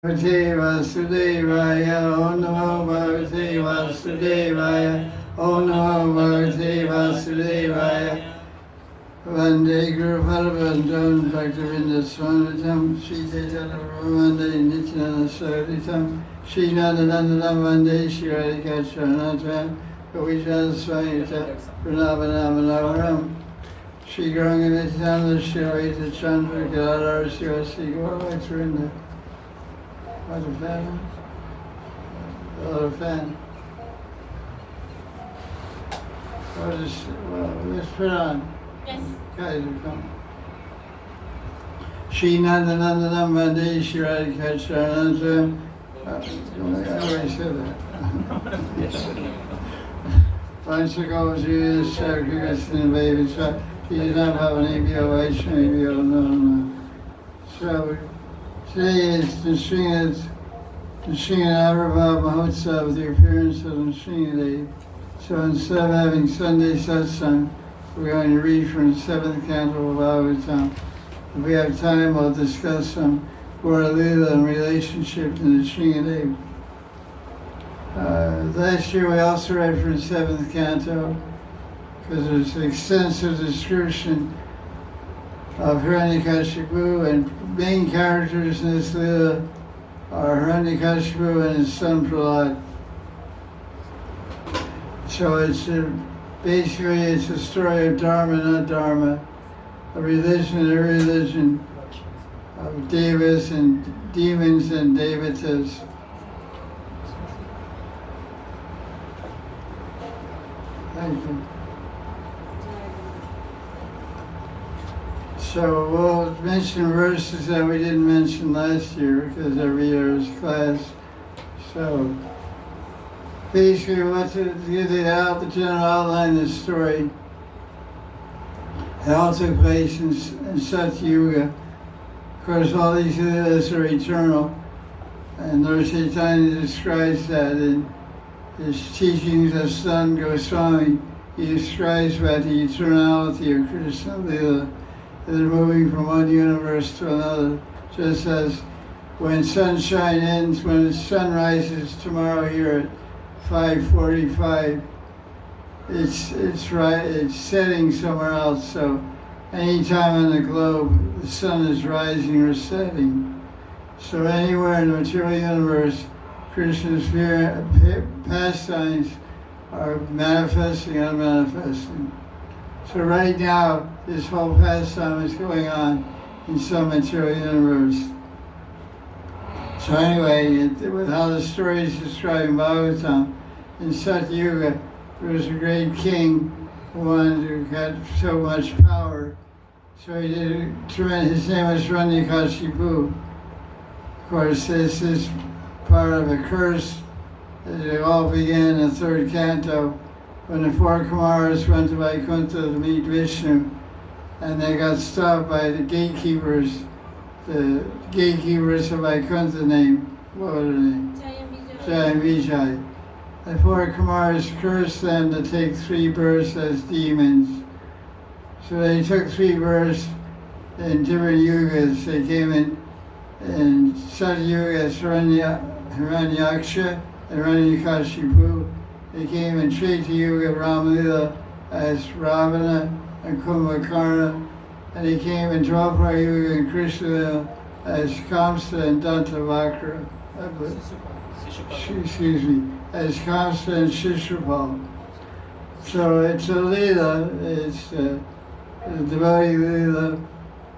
Bhagavate Vasudevaya, Om Namo Bhagavate Vasudevaya, Om Namo Bhagavate Vasudevaya. Vande Guru Parabandam Bhaktivinoda Swamitam, Sri Chaitanya Prabhu Vande Nityananda Saraditam, Sri Nadanandam Vande Sri Radhika Charanatvam, Govijana Swamita, Pranavanamanavaram, Sri Gauranga Nityananda Sri Advaita Chandra Gadadhara Sri Sri Gauravaksharinda. What a fan. What a fan. Let's put on. Yes. Guys are coming. Shri Nandanandanam Vande Shri Radhika Charanatvam. I already said that. Panchakavaji Sarkakastin Baby Sar. He did not have an ABO, Vaishnavi, no. So, today is Nrsimha Avirbhav Mahotsav, the appearance of Nrsimhadev. So instead of having Sunday satsang, we're going to read from the 7th canto of Bhagavatam. If we have time, we'll discuss some Gaura Lila and relationship to Nrsimhadev. Last year we also read from the 7th canto because there's an extensive description of Hiranyakashipu, and main characters in this Lila are Hiranyakashipu and his son Prahlad. So basically it's a story of Dharma, not Dharma, a religion and irreligion, of devas and demons and devatas. Thank you. So we'll mention verses that we didn't mention last year because every year is class. So basically, to give the general outline of the story, it all took place in Satya Yuga. Of course, all these Leelas are eternal, and Lord Chaitanya describes that in his teachings of Son Goswami. He describes about the eternality of Krishna Leela. They're moving from one universe to another, just as when sunshine ends, when the sun rises tomorrow here at 5:45, it's setting somewhere else. So anytime on the globe, the sun is rising or setting. So anywhere in the material universe, Krishna's pastimes are manifesting and unmanifesting. So right now, this whole pastime is going on in some material universe. So anyway, with how the story is described in Bhagavatam, in Satya Yuga, there was a great king who had so much power. So he did his name was Hiranyakashipu. Of course, this is part of a curse. It all began in the 3rd canto, when the 4 Kumaras went to Vaikuntha to meet Vishnu, and they got stopped by the gatekeepers of Vaikuntha named, what were their names? Jai and Vijay. The 4 Kumaras cursed them to take 3 births as demons. So they took 3 births in different yugas. They came in Satya Yuga as Hiranyaksha and Hiranyakashipu. They came in Treta Yuga Ramalila as Ravana and Kumbhakarna, and they came in Dwapara Yuga and Krishna Lila as Kamsa and Dantavakra. As Kamsa and Shishupal. So it's a Lila, it's a devotee Lila,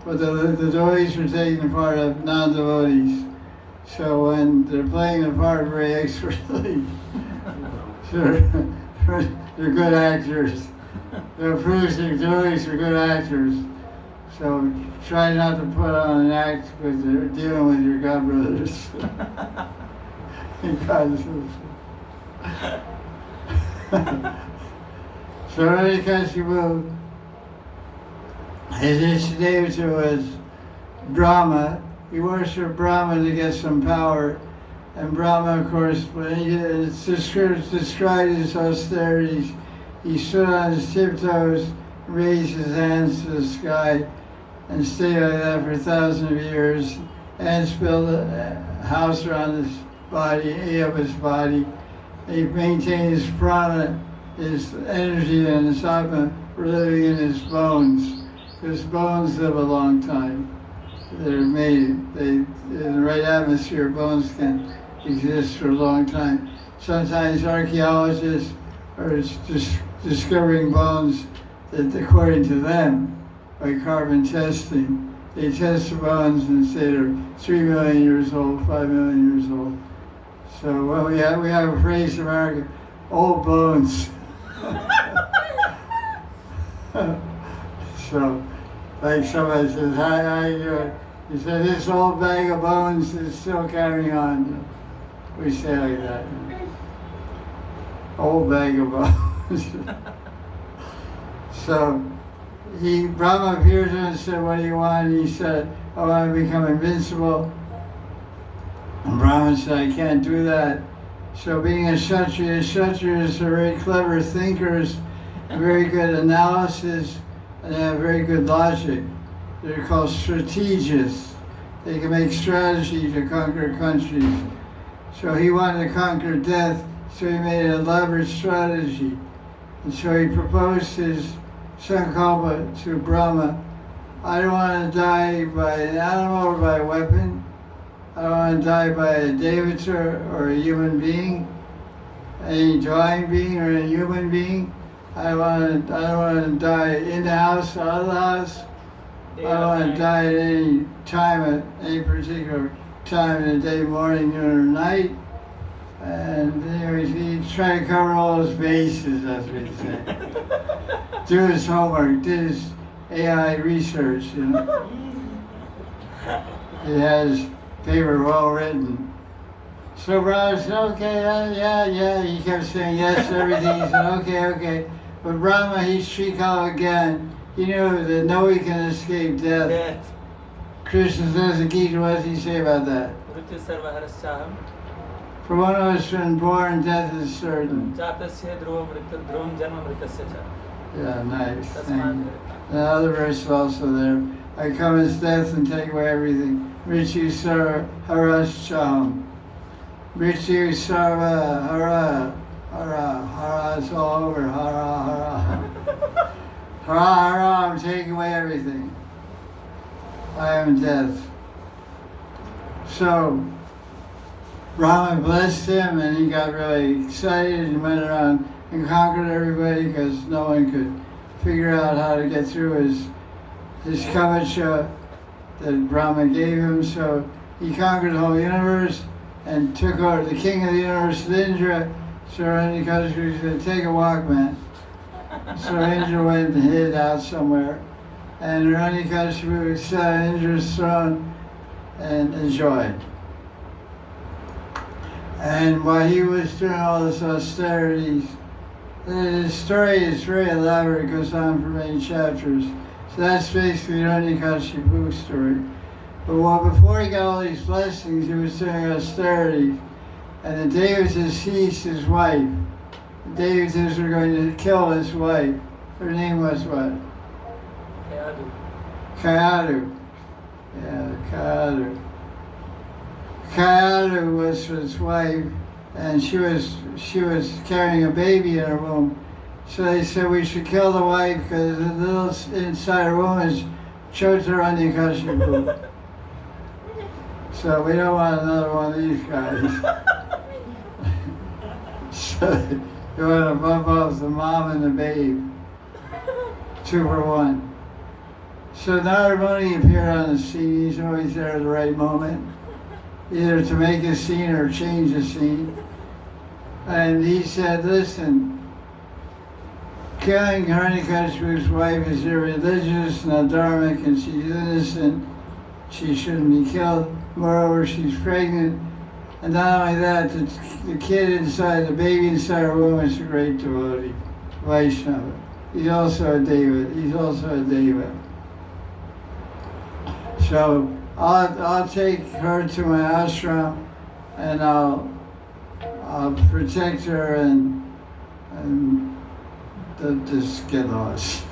but the devotees are taking the part of non-devotees. So when they're playing the part very expertly, they're good actors. They're producing devotees are good actors. So try not to put on an act because they're dealing with your godbrothers. So Hiranyakashipu, his Ishadevata was Brahma. He worshipped Brahma to get some power. And Brahma, of course, when it's described his austerities, he stood on his tiptoes, raised his hands to the sky, and stayed like that for thousands of years. ants build a house around his body, ate up his body. He maintained his prana, his energy and his atma living in his bones. His bones live a long time. They're made, in the right atmosphere, bones can exist for a long time. Sometimes archaeologists are just discovering bones that, according to them, by carbon testing, they test the bones and say they're 3 million years old, 5 million years old. So well, we have a phrase in America, old bones. So, like somebody says, how you doing? He said, this old bag of bones is still carrying on. We say like that. Old bag of bones. So, Brahma appeared to him and said, what do you want? And he said, I want to become invincible. And Brahma said, I can't do that. So being a Kshatriyas are very clever thinkers, very good analysis, and they have very good logic. They're called strategists. They can make strategy to conquer countries. So he wanted to conquer death, so he made an elaborate strategy. And so he proposed his sankalpa to Brahma. I don't want to die by an animal or by a weapon. I don't want to die by a devata or a human being, any divine being or a human being. I don't want to die in the house, out of the house. I don't want to die at any time, at any particular time in the day, morning, noon, or night. And anyways, he's trying to cover all his bases, that's what he said. Do his homework, did his AI research, you know. He has paper well written. So Brahma said, okay, yeah. He kept saying yes to everything. He said, okay. But Brahma, he's Shrikala again. He knew that no one can escape death. Krishna says in Gita, what does he say about that? For one of us been born, death is certain. Yeah, nice. Thank you. The other verse is also there. I come as death and take away everything. Mrityu sarva harascham. Mrityu sarva hara, it's all over. Hara. I'm taking away everything. I am death. So, Brahma blessed him and he got really excited and went around and conquered everybody because no one could figure out how to get through his kavacha that Brahma gave him. So he conquered the whole universe and took over the king of the universe, Indra. So Hiranyakashipu said, take a walk, man. So Indra went and hid out somewhere. And Hiranyakashipu sat on Indra's throne and enjoyed. And while he was doing all this austerities, the story is very elaborate, it goes on for many chapters. So that's basically Hiranyakashipu's story. But before he got all these blessings, he was doing austerities. And the Devatas seized his wife. The Devatas were going to kill his wife. Her name was what? Kayadu. Yeah, Kayadu. Kayadu was his wife, and she was carrying a baby in her womb. So they said we should kill the wife because the little inside her womb is Chotaranyakashipu. So we don't want another one of these guys. So you want to bump off the mom and the babe. 2 for 1. So Narada appeared on the scene. He's always there at the right moment, either to make a scene or change a scene. And he said, listen, killing Hiranyakashipu's wife is irreligious, not dharmic, and she's innocent. She shouldn't be killed. Moreover, she's pregnant. And not only that, the kid inside, the baby inside her womb is a great devotee, Vaishnava. He's also a deva. So I'll take her to my ashram, and I'll protect her and just get lost.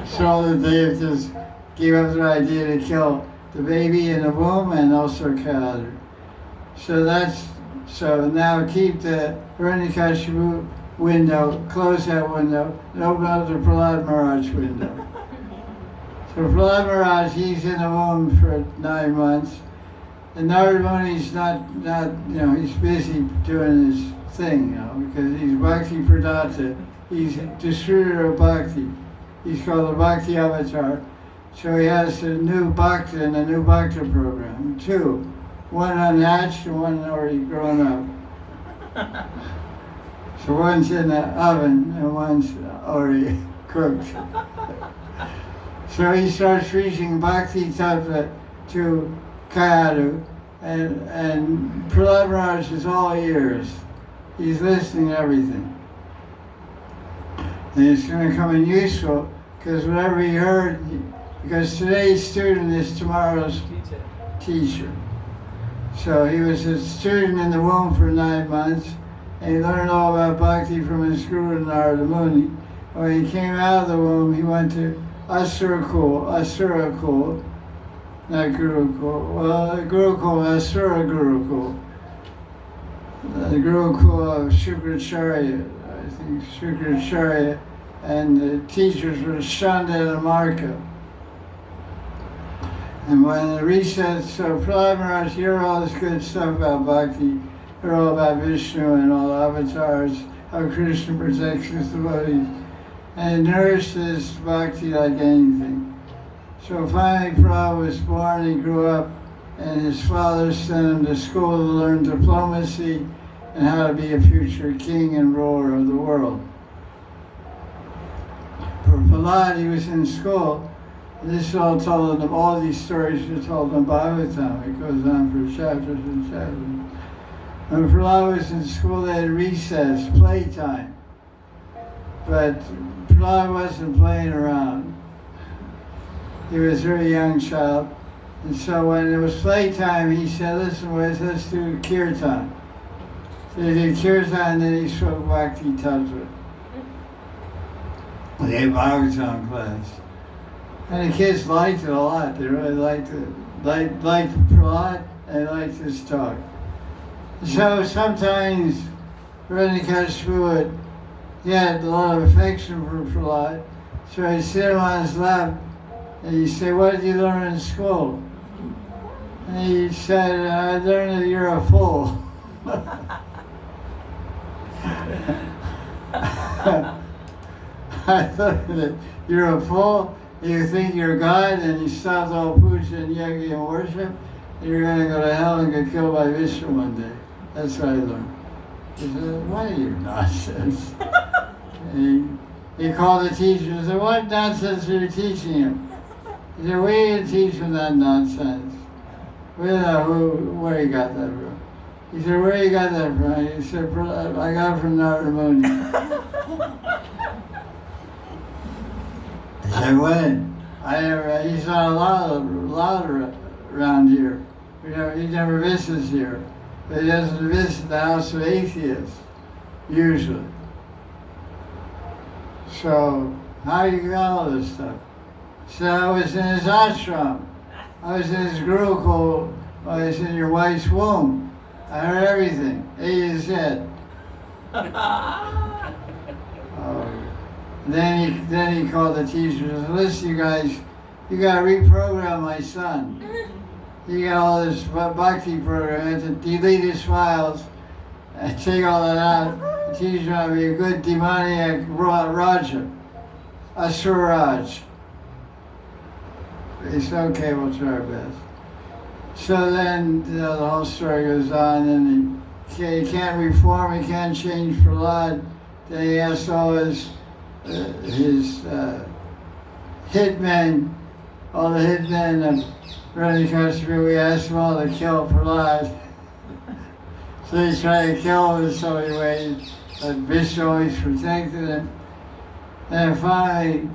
So all the Devatas gave up their idea to kill the baby in the womb and also Kayadu. So now keep the Hiranyakashipu window, close that window, and open up the Prahlad Maharaj window. So Prahlad Maharaj, he's in the womb for 9 months. And Narada Muni's not, he's busy doing his thing, because he's Bhakti Pradata. He's a distributor of Bhakti. He's called the Bhakti Avatar. So he has a new Bhakta and a new Bhakta program, 2. One unhatched and one already grown up. So one's in the oven and one's already cooked. So he starts preaching Bhakti Tattva to Kayadu, and Prahlad Maharaj is all ears. He's listening to everything. And it's going to come in useful, because whatever he heard, because today's student is tomorrow's teacher. So he was a student in the womb for 9 months, and he learned all about Bhakti from his guru Narada Muni. When he came out of the womb, he went to Asura Kul, not Gurukul. Well, Gurukul, Asura Gurukul. The Gurukul of Shukracharya, I think Shukracharya, and the teachers were Shanda and Marka. And when the recess, so Prahlad Maharaj heard all this good stuff about Bhakti, heard all about Vishnu and all the avatars, how Krishna protects his devotees, and nourishes Bhakti like anything. So finally Prahlad was born, he grew up, and his father sent him to school to learn diplomacy and how to be a future king and ruler of the world. For Prahlad, he was in school. This is all told in all these stories are told in Bhagavatam. It goes on for chapters and chapters. When Prahlad was in school, they had recess, playtime. But Prahlad wasn't playing around. He was a very young child. And so when it was playtime, he said, listen, boys, let's do kirtan. So he did kirtan, and then he spoke Bhakti Tattva. They had Bhagavatam class. And the kids liked it a lot. They really liked it. Liked Prahlad, and they liked his talk. So sometimes Hiranyakashipu, he had a lot of affection for Prahlad. So he'd sit him on his lap, and he'd say, what did you learn in school? And he said, I learned that you're a fool. I learned that you're a fool. You think you're God, and you stop all puja and yagi and worship, and you're going to go to hell and get killed by Vishnu one day. That's what I learned. He said, what are you nonsense? He called the teacher and said, what nonsense are you teaching him? He said, we didn't teach him that nonsense. We don't know where he got that from. He said, where you got that from? He said, I got it from Narada Muni. He said, when? He's not allowed around here. He never visits here. But he doesn't visit the house of atheists, usually. So, how do you get all this stuff? So I was in his ashram. I was in his gurukul. I was in your wife's womb. I heard everything, A to Z. Then he called the teachers and said, listen, you guys, you got to reprogram my son. He got all this bhakti program. I had to delete his files and take all that out. The teacher ought to be a good demoniac Raja, Asuraj. He said, okay, we'll try our best. So then the whole story goes on, and he can't reform, he can't change Prahlad. Then he asked all his hitmen, all the hitmen of Hiranyakashipu, we asked them all to kill Prahlad. So he tried to kill him in so many ways, but Vishnu always protected him. And finally,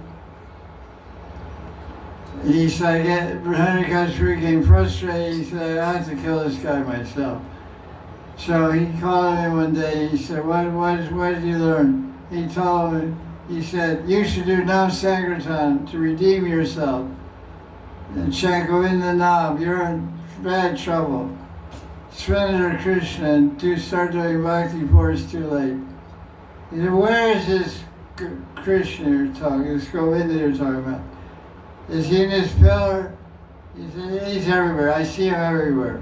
he said, Hiranyakashipu became frustrated. He said, I have to kill this guy myself. So he called him one day. He said, what did you learn? He told him, he said, you should do Nam Sankirtan to redeem yourself. and chant Govinda Nam, you're in bad trouble. Surrender to Krishna and start doing bhakti before it's too late. He said, where is this Krishna you're talking, this Govinda you're talking about? Is he in this pillar? He said, he's everywhere. I see him everywhere.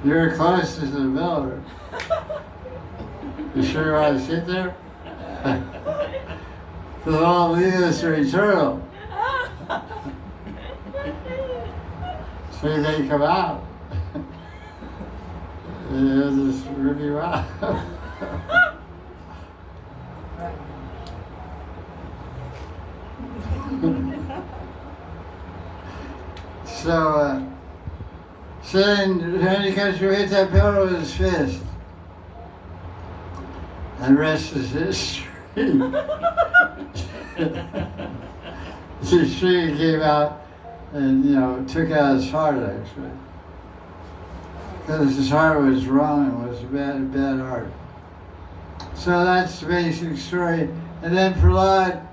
You're close to the pillar. You sure you want to sit there? Because all leaders are eternal. So you may come out. There's this really wow. So then he comes to hit that pillar with his fist. And the rest is history. The tree came out and, took out his heart, actually. Because his heart was wrong, it was a bad heart. So that's the basic story. And then Prahlad,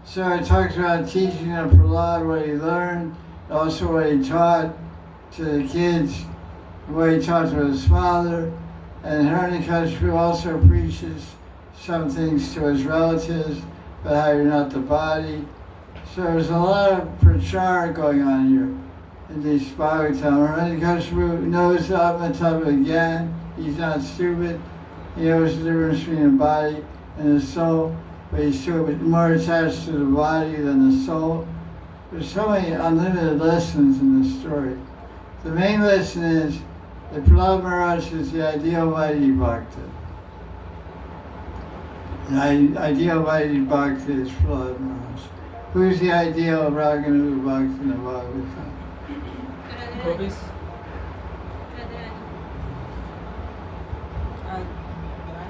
so it talks about teaching of Prahlad, what he learned, also what he taught to the kids, what he taught to his father. And Hiranyakashipu also preaches some things to his relatives about how you're not the body. So there's a lot of prachar going on here in these Bhagavatam. Hiranyakashipu knows the Atma Tattva again. He's not stupid. He knows the difference between the body and the soul, but he's still more attached to the body than the soul. There's so many unlimited lessons in this story. The main lesson is that Prahlad Maharaj is the ideal Vaidhi Bhakta. The ideal Vaidhi Bhakta is Prahlad Maharaj. Who's the ideal Raganuga Bhakta in the Bhagavatam? Gopis.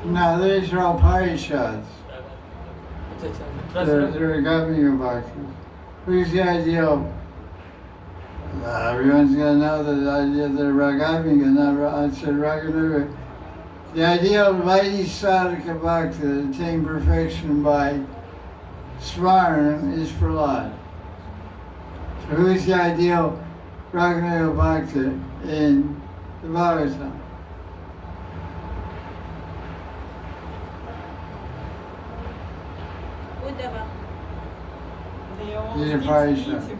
No, these are all Parishads. They're Raganuga Bhaktas. Who's the ideal? Everyone's going to know the idea that Raganuga, I said Raganuga. The ideal Vaidhi Sadhaka Bhakta to attain perfection by Smaranam is Prahlad. So who is the ideal Raganuga Bhakta in the Bhagavatam? He's a Parishad.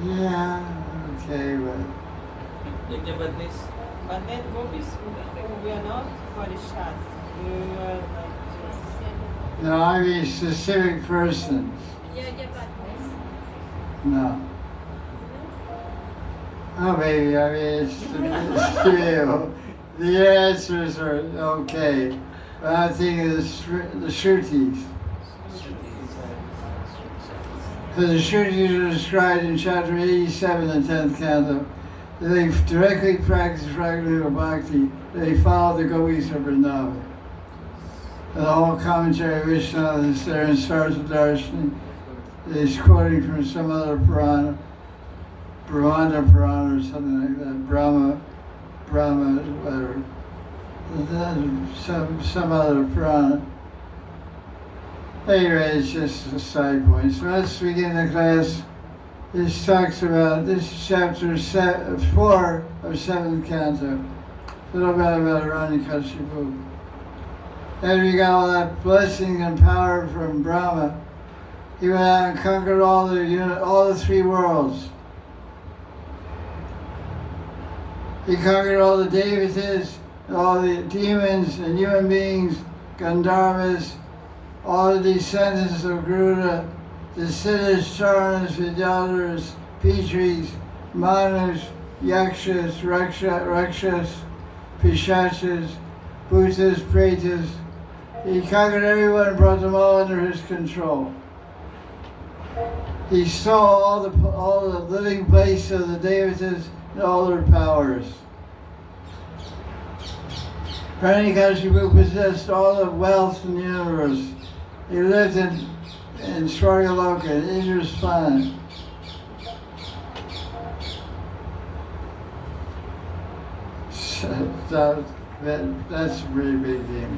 Yeah, okay, But then gopis who are not Parishad, we are like just... No, I mean specific persons. No. Oh, baby, I mean, the answers are okay. But I'm thinking of the Shrutis. So the Shrutis are described in chapter 87, the 10th canto. They directly practice Raganuga Bhakti. They follow the Gopis of Vrindavan. The whole commentary of Vishnu is there in Sarsa Darshini. He's quoting from some other Purana, Brahmanda Purana or something like that, Brahma, whatever. Some other Purana. Anyway, it's just a side point. So let's begin the class. This talks about, this is chapter 4 of 7th canto. A little bit about Hiranyakashipu. After he got all that blessing and power from Brahma, he went out and conquered all the 3 worlds. He conquered all the Devatas, all the demons and human beings, Gandharvas, all the descendants of Garuda, the Siddhas, Charanas, Vidyadharas, Pitris, Manus, Yakshas, Rakshas, Pishachas, Bhutas, Pretas. He conquered everyone and brought them all under his control. He stole all the living place of the Devatas and all their powers. Hiranyakashipu possessed all the wealth in the universe. He lived in Swargaloka, Indra's planet. So that's a pretty big deal.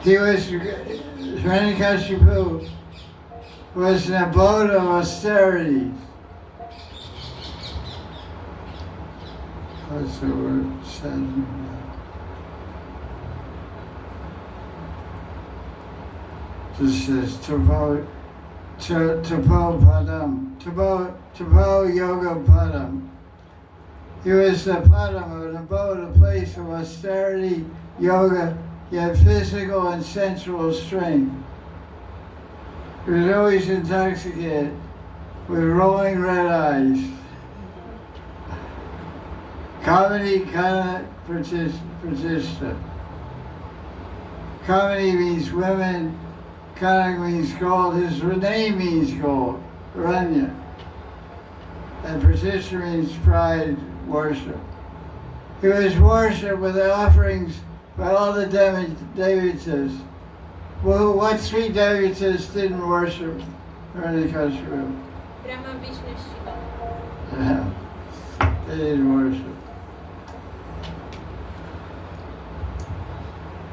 He was, Hiranyakashipu was an abode of austerities. What's the word said? This is Tapo Padam, Tapo Yoga Padam. He was the Padam, an abode, a place of austerity, yoga, yet physical and sensual strength. He was always intoxicated with rolling red eyes. Kamini Kana Pratishta. Kamini means women, Kana means gold, his name means gold, Ranya. And Pratishta means pride, worship. He was worshipped with the offerings by all the devotees. Well, what three devotees didn't worship Hiranyakashipu? Brahma, Vishnu, Shiva. Yeah, they didn't worship.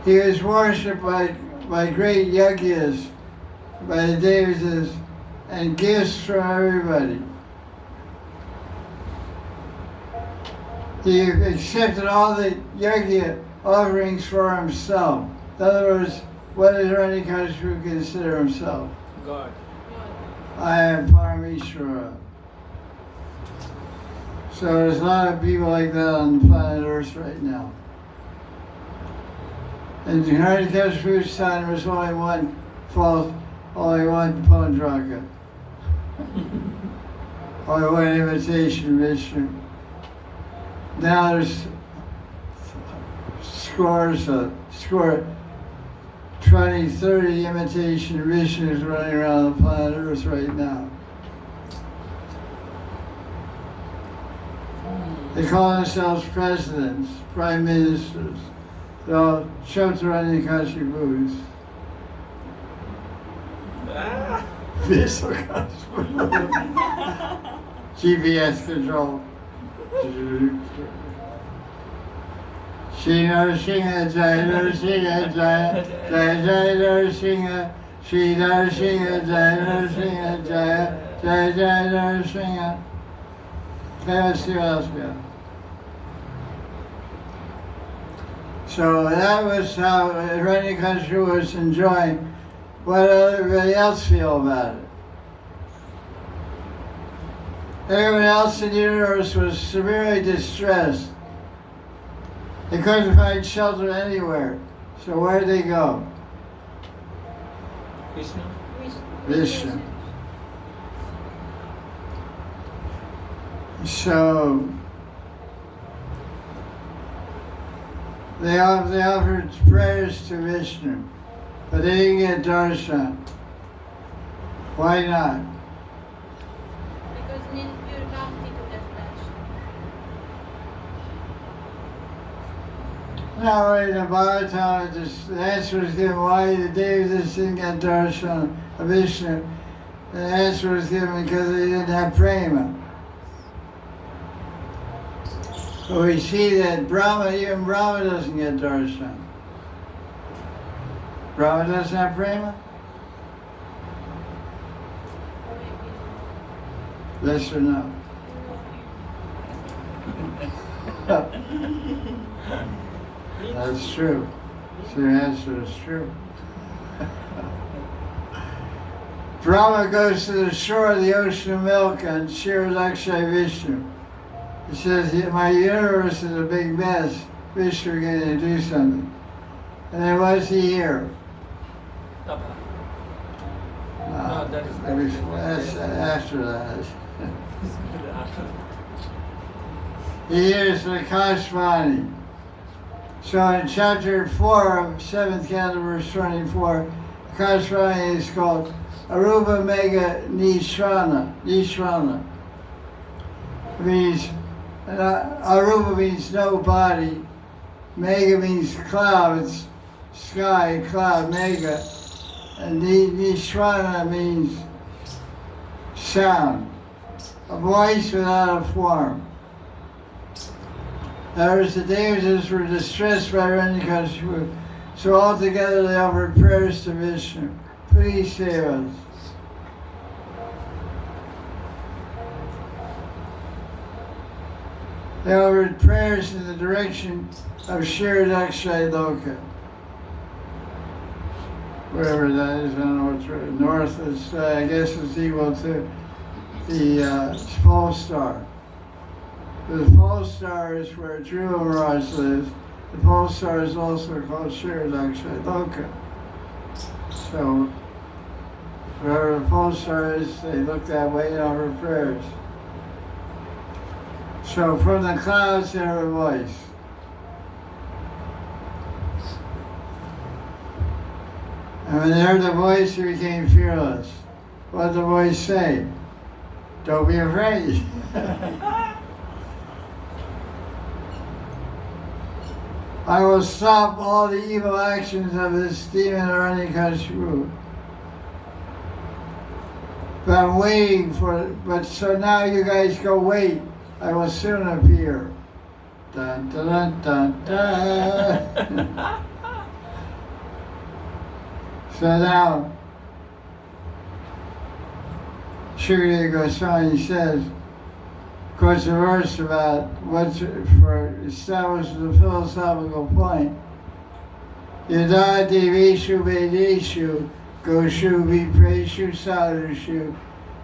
He was worshipped by great yajnas, by the devotees, and gifts from everybody. He accepted all the yajna offerings for himself. In other words, what did Hiranyakashipu consider himself? God. I am Parameshwara. So there's a lot of people like that on planet Earth right now. And in Hiranyakashipu's time there was only one fault, only one Pandraka. Only one imitation Vishnu. Now there's scores, 20, 30 imitation Vishnus running around the planet Earth right now. They call themselves presidents, prime ministers. They're all Hiranyakashipus. GPS control. Shri Narasimha, Jai Narasimha, Jai Jai Narasimha, Shri Narasimha, Jai Narasimha, Jai Jai Narasimha. So that was how Hiranyakashipu was enjoying. What did everybody else feel about it? Everyone else in the universe was severely distressed. They couldn't find shelter anywhere. So where did they go? Vishnu. Vishnu. So they offered prayers to Vishnu, but they didn't get darshan. Why not? Because you're bhakti to that passion. No, in the Bhagavatam, the answer was given why the Devas didn't get darshan of Vishnu. The answer was given because they didn't have prema. So we see that even Brahma doesn't get darshan. Brahma doesn't have prema? Yes or no? That's true. So your answer is true. Brahma goes to the shore of the ocean of milk and shears Akshay Vishnu. He says, my universe is a big mess. Vishnu is going to do something. And then what's he here? Tapa. No, that's after that. He hears the Akashvani. So in chapter 4 of 7th canto, verse 24, Akashvani is called Arupa Mega Nishrana. Nishrana. It means, Arupa means no body. Mega means clouds, sky, cloud, mega. And Nishwana means sound, a voice without a form. In other words, the Devatas were distressed by Hiranyakashipu, so altogether they offered prayers to Vishnu. Please save us. They offered prayers in the direction of Shiradakshay Loka. Wherever that is, I don't know what's right. North is, I guess it's equal to the pole star. The pole star is where Dhruva Maharaj lives. The pole star is also called Shiradakshay Loka. So, wherever the pole star is, they look that way and offer prayers. So, from the clouds, they heard a voice. And when they heard the voice, they became fearless. What did the voice say? Don't be afraid. I will stop all the evil actions of this demon Hiranyakashipu. But I'm waiting for it. But so now you guys go wait. I will soon appear. Dun, dun, dun, dun, dun. So now, Shri Goswami says, quotes a verse about what's for establishes a philosophical point. Yada deveshu vedeshu goshu vipreshu sadhushu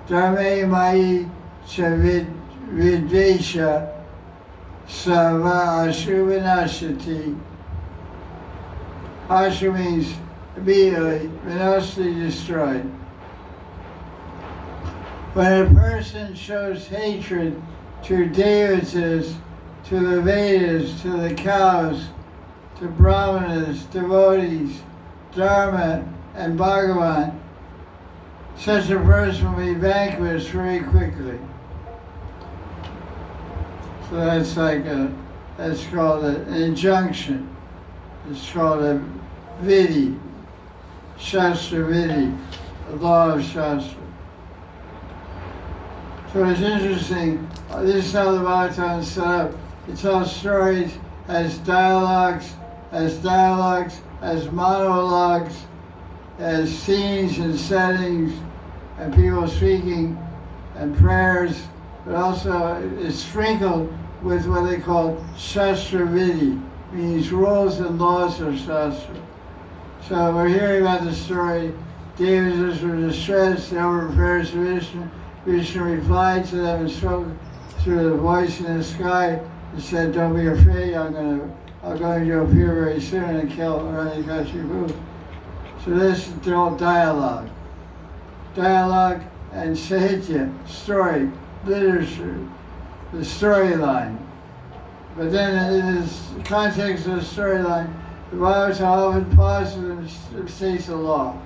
dharme mai cha vidvesha sava ashu vinashati. Ashu means immediately, vinashati destroyed. When a person shows hatred to Devatas, to the Vedas, to the cows, to Brahmanas, devotees, Dharma, and Bhagavan, such a person will be vanquished very quickly. So that's that's called an injunction. It's called a vidhi, Shastra vidhi, the law of Shastra. So it's interesting, this is how the Bhagavatam is set up. It tells stories as dialogues, as monologues, as scenes and settings, and people speaking, and prayers, but also it's sprinkled with what they call Shastra Vidhi, means rules and laws of Shastra. So we're hearing about the story, Devatas were distressed, they offered prayers to Vishnu. Vishnu replied to them and spoke through the voice in the sky and said, don't be afraid, I'm going to appear very soon and kill Hiranyakashipu. So this is all dialogue. Dialogue and sahitya, story, literature, the storyline. But then in the context of the storyline, the Bhagavatam often pauses and states the law.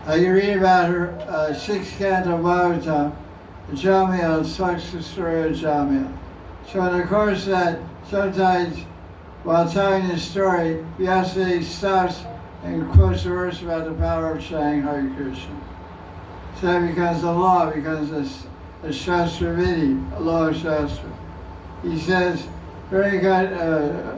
You read about her sixth canto Bhagavatam, Jamil talks the story of Jamil. So in the course of that, sometimes while telling the story, Vyasa stops and quotes a verse about the power of chanting Hare Krishna. So that becomes the law, becomes a Shastra Vidhi, a law of Shastra. He says, Jamil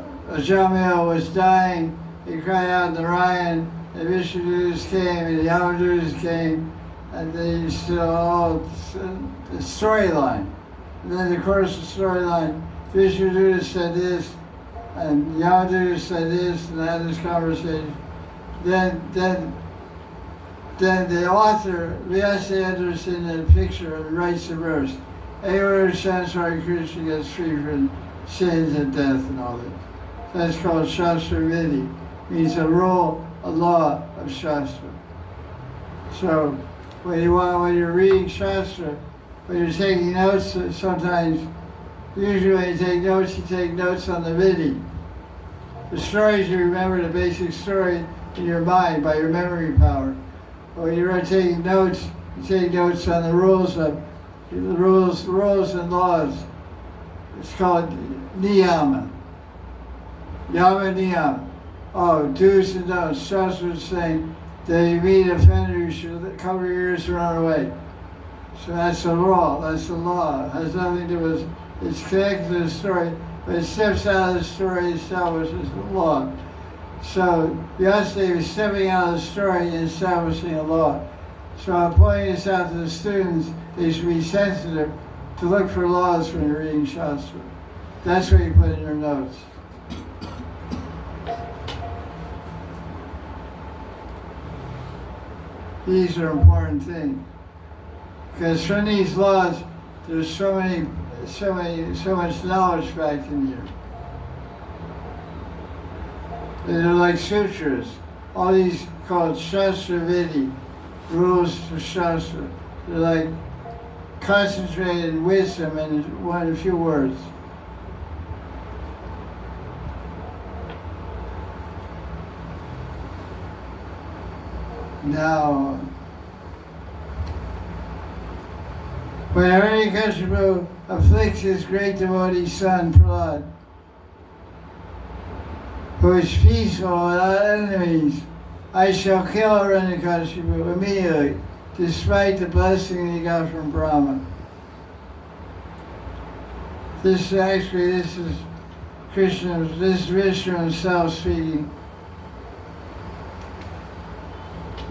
was dying, he cried out Narayan, the Vishnudutas came and the Yamadutas came, and they still all the storyline. And then the course of the storyline, Vishnudutas said this, and Yamadutas said this, and they had this conversation. Then the author, Vyasa enters in the picture and writes the verse. Anyone who chants Hare Krishna gets free from sins and death and all that. That's called Shastra Vidhi. Means a rule, a law of Shastra. So when you're reading Shastra, when you're taking notes, sometimes, usually when you take notes on the Vidhi. The stories you remember the basic story in your mind by your memory power. But when you're taking notes, you take notes on the rules and laws. It's called niyama. Yama niyama. do's and don'ts. Shastra is saying that you meet an offender, you should cover your ears and run away. So that's a law. That's the law. It has nothing to do with, it's connected to the story, but it steps out of the story establishes the law. So Vyasadeva is stepping out of the story and establishing a law. So I'm pointing this out to the students. They should be sensitive to look for laws when you're reading Shastra. That's what you put in your notes. These are important things. Because from these laws, there's so much knowledge back in here. They're like sutras. All these called Shastra Vidi, rules of Shastra. They're like concentrated wisdom in a few words. Now, when Hiranyakashipu afflicts his great devotee son, Prahlad, who is peaceful without enemies, I shall kill Hiranyakashipu immediately, despite the blessing he got from Brahma. This is Krishna, this is Vishnu himself speaking.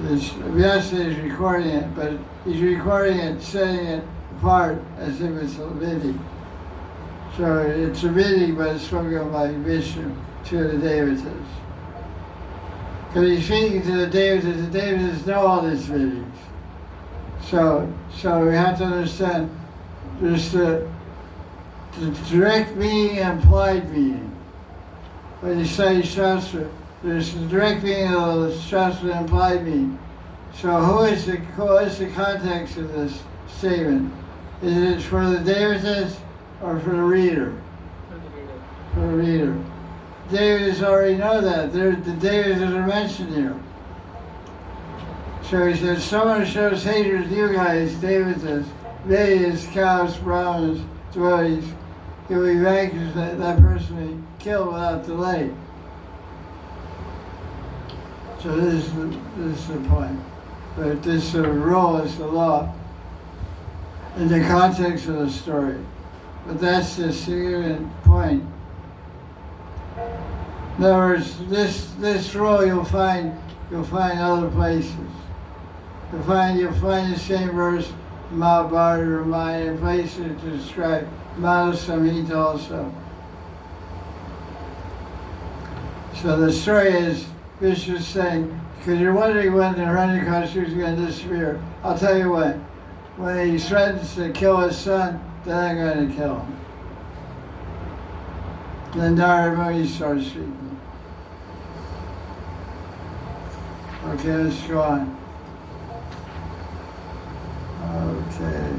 Vyasa is recording it, but he's recording it, setting it apart as if it's a Vidi. So it's a Vidi, but it's spoken by Vishnu to the Devatas. Because he's speaking to the Devatas know all these Vidis. So we have to understand there's the direct meaning and implied meaning. When you study Shastra, there's the direct meaning of the Shastra and implied meaning. So what is the context of this statement? Is it for the Devatas or for the reader? For the reader. Devatas already know that. The Devatas are mentioned here. So he says, someone shows hatred to you guys, Devatas, Vedas, cows, Brahmanas, devotees, he will be vanquished, that person will be killed without delay. So this is the point. But this rule is the law in the context of the story. But that's the significant point. In other words, this rule you'll find other places. You'll find the same verse in Mahabharata or Ramayana in places to describe Mala Samhita also. So the story is Vishnu's saying, because you're wondering when the Hiranyakashipu is going to disappear. I'll tell you when he threatens to kill his son, then I'm going to kill him. Then Narada starts speaking. Okay, let's go on. Okay.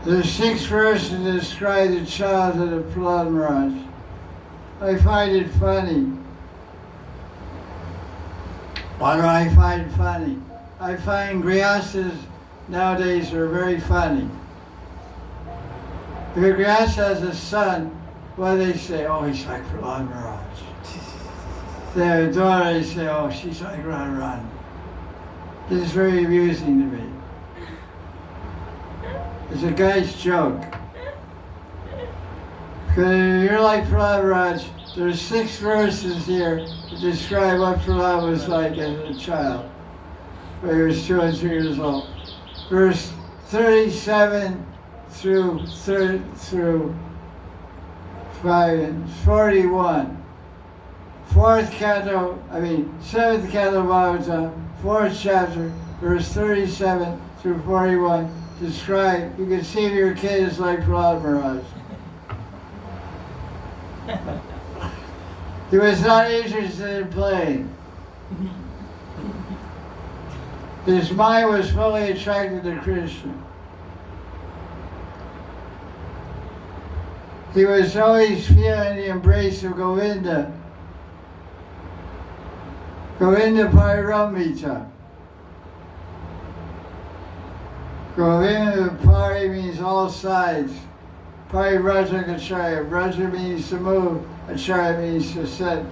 There's 6 verses to describe the childhood of Prahlad Maharaj. I find it funny. Why do I find it funny? I find Grihasthas nowadays are very funny. If a Grihastha has a son, what do they say? Oh, he's like Prahlad Maharaj. Their daughter, they say, oh, she's like Radharani. This is very amusing to me. It's a guy's joke. Because if you're like Prahlad Maharaj, there's 6 verses here to describe what Prahlad was like as a child, when he was 2 and 3 years old. Verse 37 through 41. 7th canto Bhagavatam, 4th chapter, verse 37 through 41, describe, you can see if your kid is like Prahlad Maharaj. He was not interested in playing. His mind was fully attracted to Krishna. He was always feeling the embrace of Govinda. Govinda Pariramita. Govinda Pari means all sides. Parivrajacharya. Vraja means to move, acharya means to sit.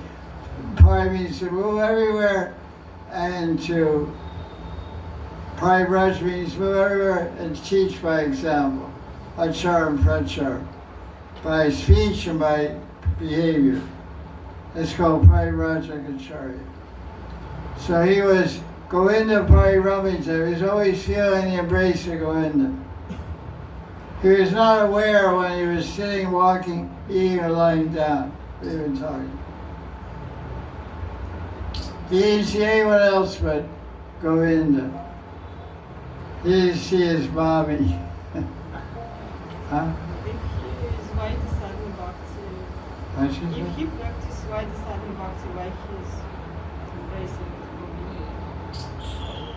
Pari means to move everywhere, and to Parivraj means move everywhere and teach by example. Achar and prachar. By speech and by behavior. It's called Parivrajacharya. So he was Govinda Pariramita. He was always feeling the embrace of Govinda. He was not aware when he was sitting, walking, eating, or lying down, even talking. He didn't see anyone else but Govinda. He didn't see his mommy. Huh? If he is why the sadhana bhakti, if he practices why the sadhana bhakti, why he is embracing Govinda?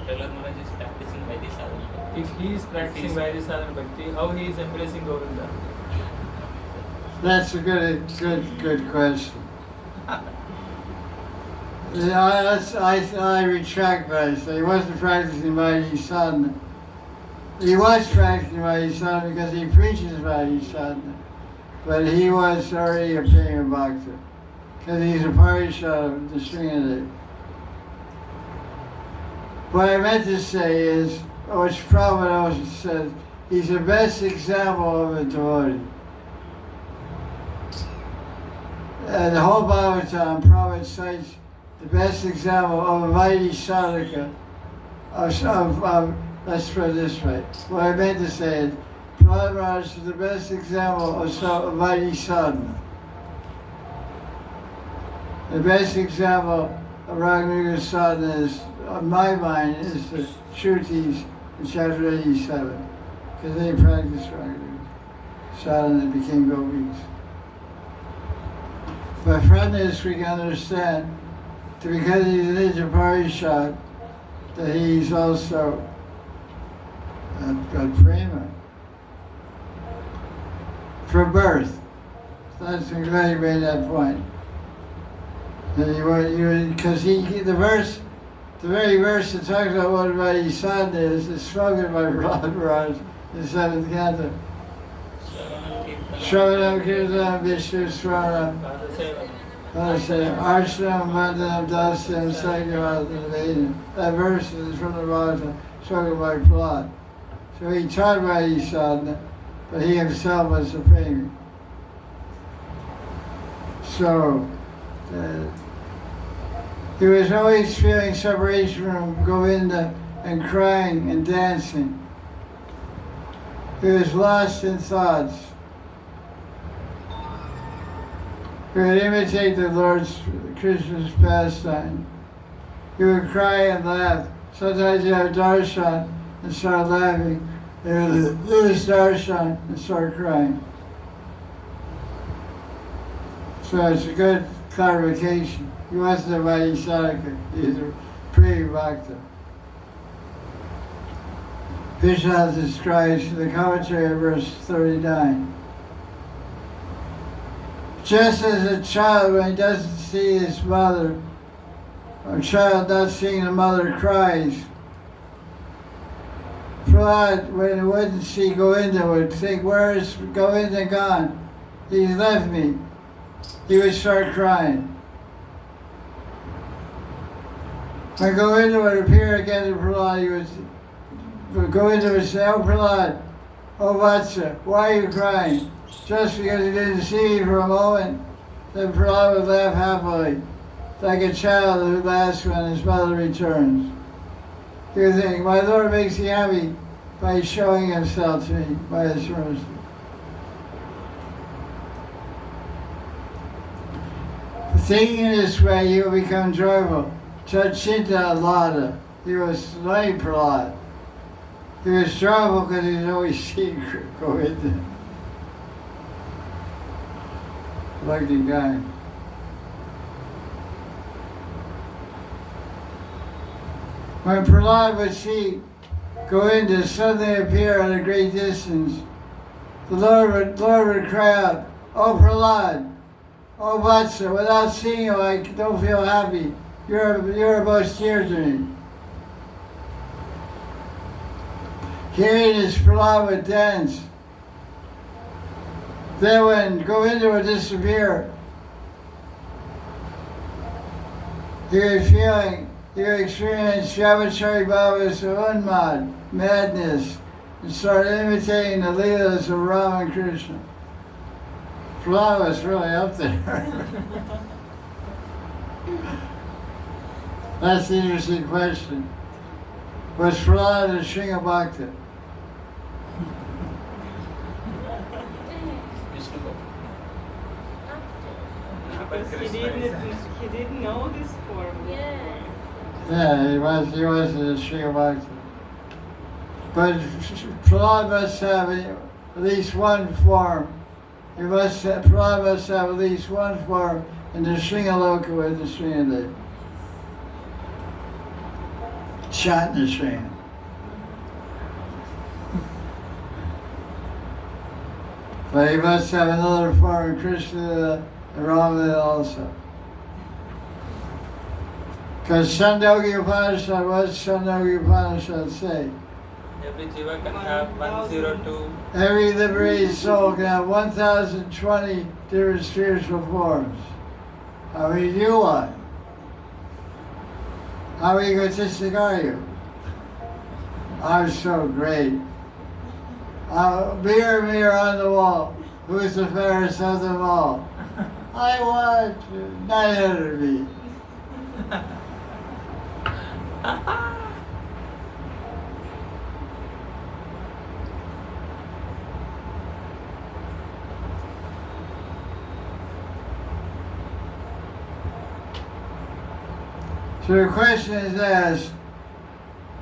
Prahlad Maharaj is practicing Vaidhi sadhana. If he is practicing Vaidhi sadhana bhakti, how he is embracing Govinda? That's a good question. I retract what I say. He wasn't practicing Vaidhi sadhana. He was practicing Vaidhi sadhana because he preaches Vaidhi sadhana. But he was already a Prema Bhakta. Because he's a Parishad of the Sringadev. What I meant to say is, which Prabhupada also says, he's the best example of a devotee. The whole Bhagavatam, Prabhupada cites the best example of a Vaidhi sadhaka, let's put it this way. What I meant to say is, Prahlad Maharaj is the best example of Vaidhi sadhana. The best example of Raganuga sadhana is, on my mind, is the Shrutis in chapter 87. Because they practiced Raganuga sadhana and became gopis. But from this we can understand that because he's a Nitya Parishad, that he's also got prema from birth. That's glad you made that point. Because the very verse that talks about what Vaidhi sadhana is spoken by Prahlad Maharaj in the 7th canto. Shravanam Kirtanam Vishnu Swaram Arshanam Vandanam Dasyam Sagyavatam Vedam. That verse is from the Bhagavatam, spoken by Prahlad. So he taught Vaidhi sadhana, but he himself was the prema. So he was always feeling separation from Govinda and crying and dancing. He was lost in thoughts. He would imitate the Lord's Krishna's pastime. He would cry and laugh. Sometimes he'd have darshan and start laughing. He would lose darshan and start crying. So it's a good clarification. He wasn't a Vaidhi sadhaka. He was a Prema Bhakta. Krishna describes in the commentary of verse 39. Just as a child, when he doesn't see his mother, or a child not seeing the mother cries, Prahlad, when he wouldn't see Govinda, would think, where is Govinda gone? He's left me. He would start crying. When Govinda would appear again to Prahlad, Govinda would say, oh Prahlad, oh Vatsa, why are you crying? Just because he didn't see me for a moment, then Prahlad would laugh happily, like a child who laughs when his mother returns. He would think, my Lord makes me happy by showing himself to me, by his mercy. Thinking in this way, he will become joyful. Chachinta Lada. He was like Prahlad. He was joyful because he was always seeing Govinda. Lucky guy. When Prahlad would see Govinda suddenly appear at a great distance, the Lord would cry out, oh Prahlad, oh Vatsa, without seeing you I don't feel happy. You're most dear to me. Hearing this, Prahlad would dance. Then when Govinda would disappear, he would experience Shavachari Baba's unmad, madness, and start imitating the leelas of Rama and Krishna. Prahlad was really up there. That's the interesting question. Was Prahlad a Sringa Bhakta? Vishnu Bhakti. Because he didn't know this form. Yes. Yeah, he wasn't a Sringa Bhakta. But Prahlad must have at least one form. Prahlad must have at least one form in the Sringaloka with the Sringadev. Shatna Sringa. But he must have another form of Krishna and Rama also. Because Chandogya Upanishad, what does Chandogya Upanishad say? Every jiva can have 102. Every liberated soul can have 1,020 different spiritual forms. How many do you want? How egotistic are you? I'm so great. Mirror, mirror on the wall, who's the fairest of them all? I want 900 me. So the question is asked,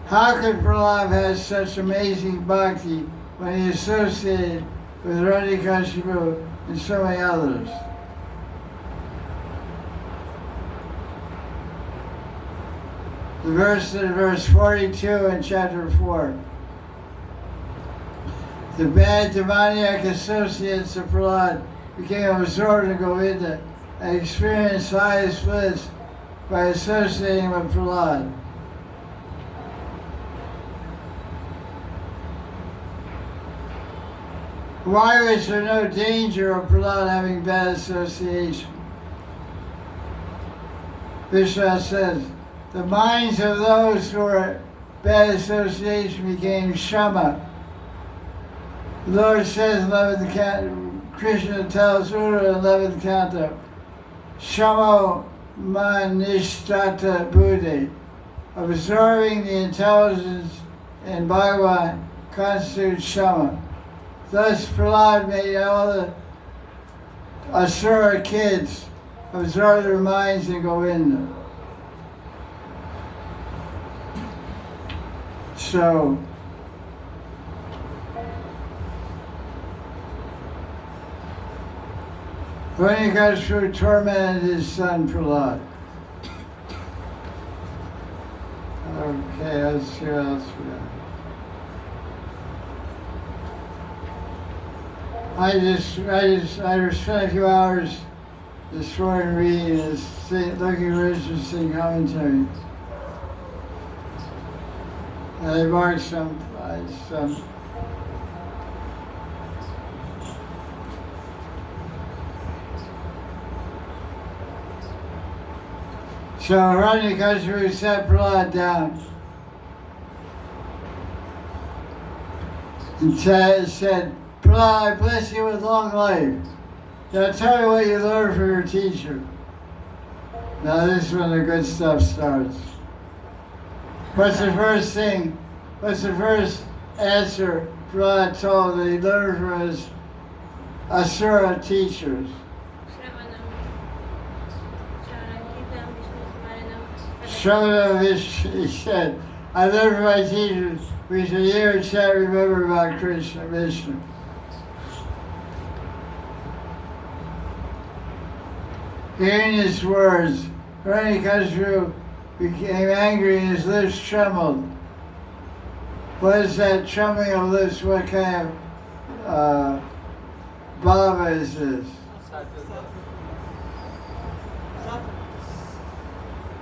how could Prahlad have such amazing bhakti when he associated with Radhikashipu and so many others? The verse 42 in chapter 4. The bad demoniac associates of Prahlad became absorbed in Govinda and experienced highest bliss by associating with Prahlad. Why was there no danger of Prahlad having bad association? Vishnu says, the minds of those who were bad association became shama. The Lord says in 11th canto, Krishna tells Uddhava in 11th canto, shamo manishtata buddhi, absorbing the intelligence in Bhagavan constitutes shama. Thus Prahlad made all the Asura kids absorb their minds in Govinda. So, Hiranyakashipu tormented his son Prahlad. Okay, let's see what else we got. I spent a few hours this morning reading this, looking at interesting commentary. And I marked some. So Hiranyakashipu sat Prahlad down and said, Prahlad, I bless you with long life. Now tell me what you learned from your teacher. Now this is when the good stuff starts. What's the first answer Prahlad told that he learned from his Asura teachers? Shravanam Vishnu, he said, I learned from my teachers, we should hear and chant, remember about Krishna, Vishnu. Hearing his words, Hiranyakashipu became angry and his lips trembled. What is that trembling of lips? What kind of bhava is this?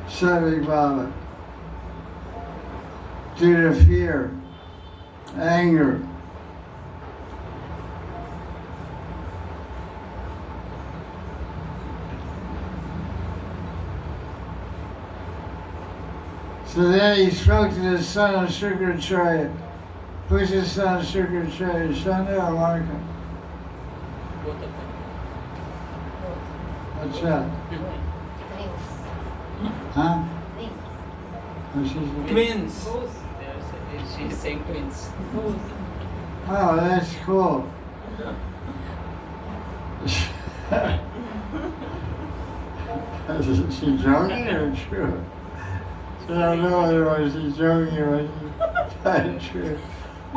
Sattvic bhava. Due to fear, anger. So then he spoke to the son of Shukracharya. Who's the son of Shukracharya? Shanda or Marka? Both of them. What's that? Twins. Huh? Twins. What's his name? Twins. Both. She's saying twins. Both. Oh, that's cool. Is she joking or true? So I don't know whether was he joking or was he true.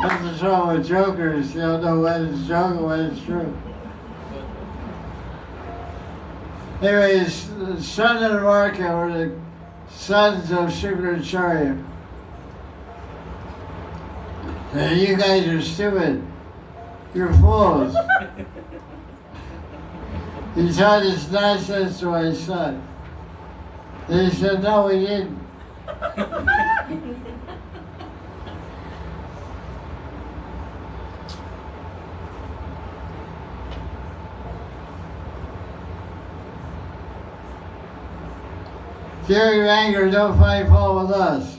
That's the trouble with jokers. You don't know when it's joking or when it's true. Anyways, the son and Marka were the sons of Shukracharya. And you guys are stupid. You're fools. He taught this nonsense to my son. And he said, no, we didn't. Fear your anger, don't find fault with us.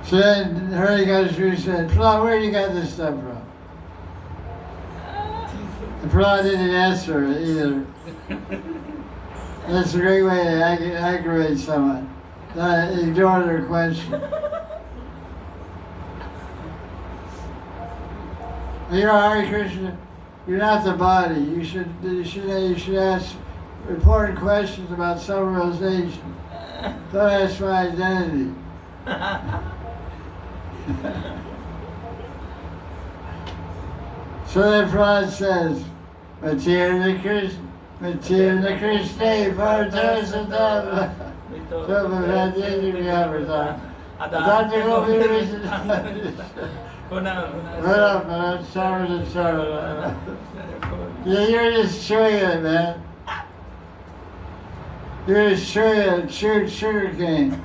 So then Harikashu said, Prahlad, where you got this stuff from? And Prahlad didn't answer either. That's a great way to aggravate someone. Not ignore their question. You're Hare Krishna. You're not the body. You should ask important questions about self-realization. Don't ask my identity. So then Prahlad says, Matirna Krishna, Partasatava, Sabhavadhyadhyavata. Yeah, you're just chewing it, man. You're just chewing sugar cane.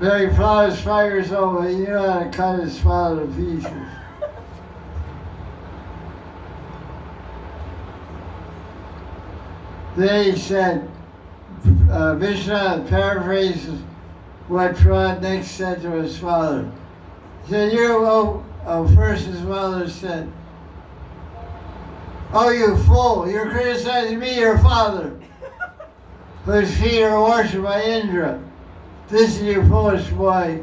Very proud is 5 years old, but you know how to cut his father to pieces. Then he said, Vishnu paraphrases what Prahlad next said to his father. He said, first his father said, oh, you fool, you're criticizing me, your father, whose feet are worshipped by Indra. This is your foolish boy.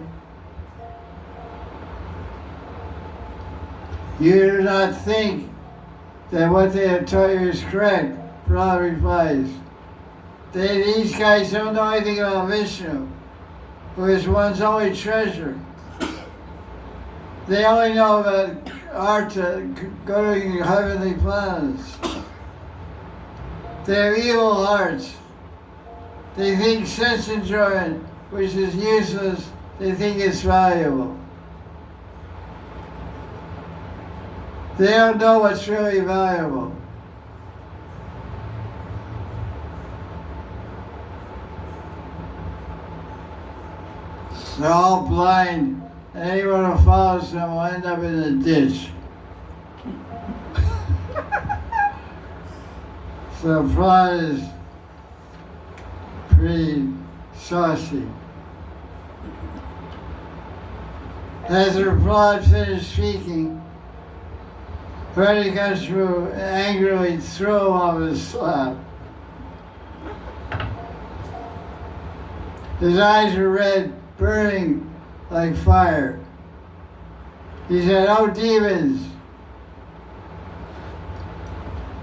You do not think that what they have taught you is correct. Prahlad replies, these guys don't know anything about Vishnu, who is one's only treasure. They only know about Artha, going to heavenly planets. They have evil hearts. They think sense enjoyment, which is useless, they think it's valuable. They don't know what's really valuable. They're all blind. Anyone who follows them will end up in a ditch. So Prahlad is pretty saucy. After Prahlad finished speaking, Harikashu angrily threw him off his slab. His eyes were red, burning like fire. He said, oh demons,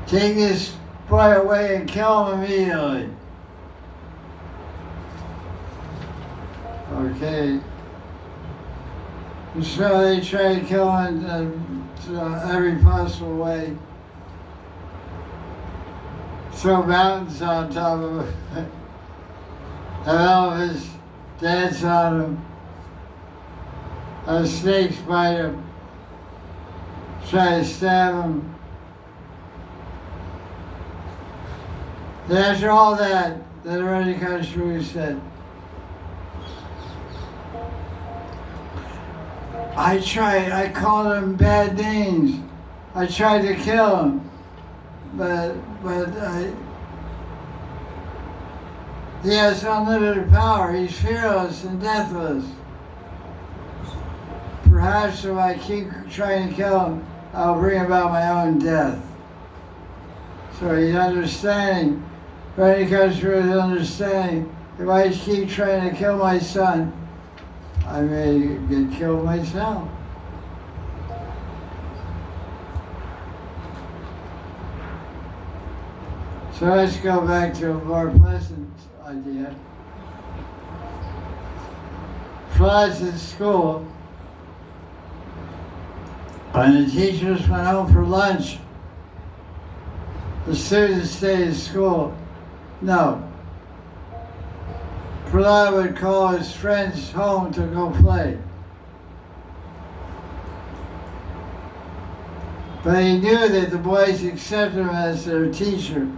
take this boy away and kill him immediately. Okay. And so they tried to kill him in every possible way. Throw mountains on top of him. Have elephants dance on him. Have snakes bite him. Try to stab him. And after all that Harikashu said, I called him bad names. I tried to kill him. he has unlimited power. He's fearless and deathless. Perhaps if I keep trying to kill him, I'll bring about my own death. So he's understanding. When he comes through his understanding, if I keep trying to kill my son, I may get killed myself. So let's go back to a more pleasant idea. Flies at school, when the teachers went home for lunch, the students stayed at school. No. Prahlad would call his friends home to go play. But he knew that the boys accepted him as their teacher.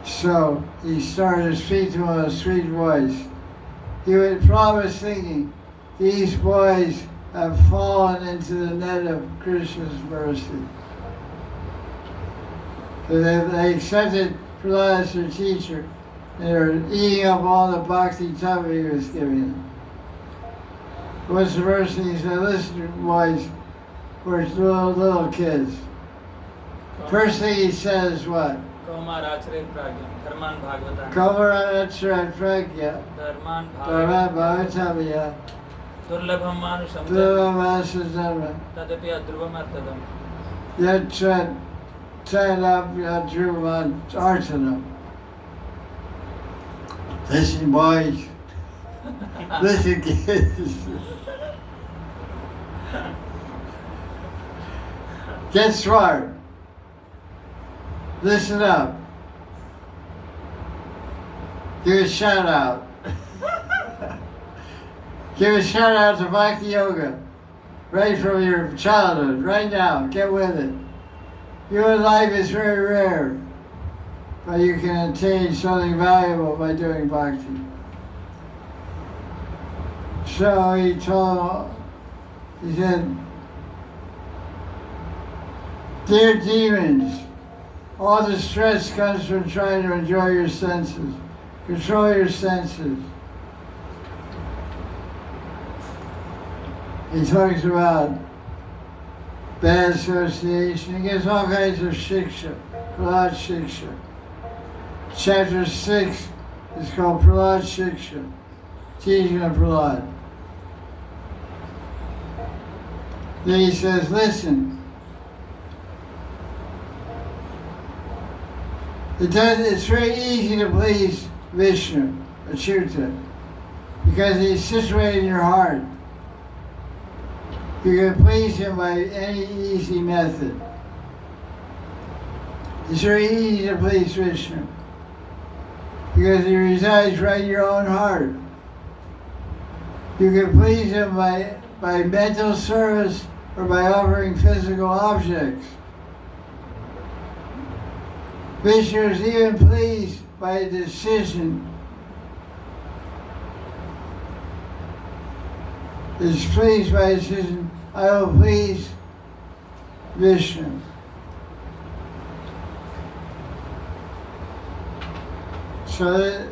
So he started to speak to him in a sweet voice. Prahlad was thinking, these boys have fallen into the net of Krishna's mercy. So they accepted Prahlad as their teacher. They were eating up all the bhakti tava he was giving them. What's the first thing he said? Listen, boys, we're little kids. First thing he said is what? Kamarachret pragya, dharman bhavatavya, Durlabham manusham dharma, tadapi adruvam artadam. yatrat tadapyadruvan artanam. Listen, boys. Listen, kids. Get smart. Listen up. Give a shout out. Give a shout out to Bhakti Yoga. Right from your childhood, right now. Get with it. Your life is very rare, but you can attain something valuable by doing bhakti. So he said, dear demons, all the stress comes from trying to enjoy your senses. Control your senses. He talks about bad association. He gives all kinds of shiksha, Prahlad shiksha. Chapter 6 is called Prahlad shiksha, teaching of Prahlad. Then he says, listen, it's very easy to please Vishnu, Achyuta, because he's situated in your heart. You can please him by any easy method. It's very easy to please Vishnu, because he resides right in your own heart. You can please him by mental service or by offering physical objects. Vishnu is even pleased by a decision. Is pleased by a decision, I will please Vishnu. So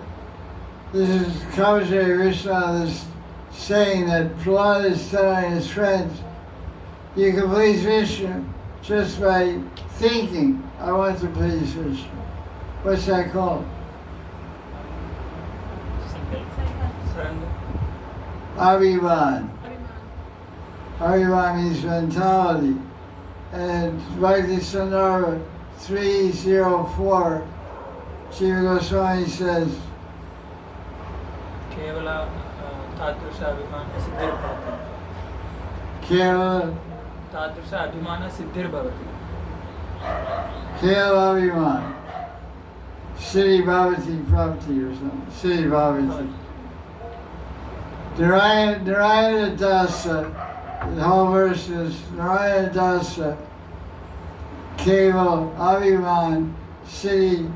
this is commentary Vishnu on this saying that Prahlad is telling his friends, you can please Vishnu just by thinking, I want to please Vishnu. What's that called? Surrender. Abhiman. Abhiman means mentality. And Bhakti Sandarbha 304, Jiva Goswami says, Kevala Tadrusha Abhimana Siddhir Bhavati. Kevala Tadrusha Abhimana Siddhir Bhavati. Abhiman. Siddhi Bhavati Prapti or something. Siddhi Bhavati. Narayana Dasa, the whole verse is Narayana Dasa, Keval Abhiman Siddhi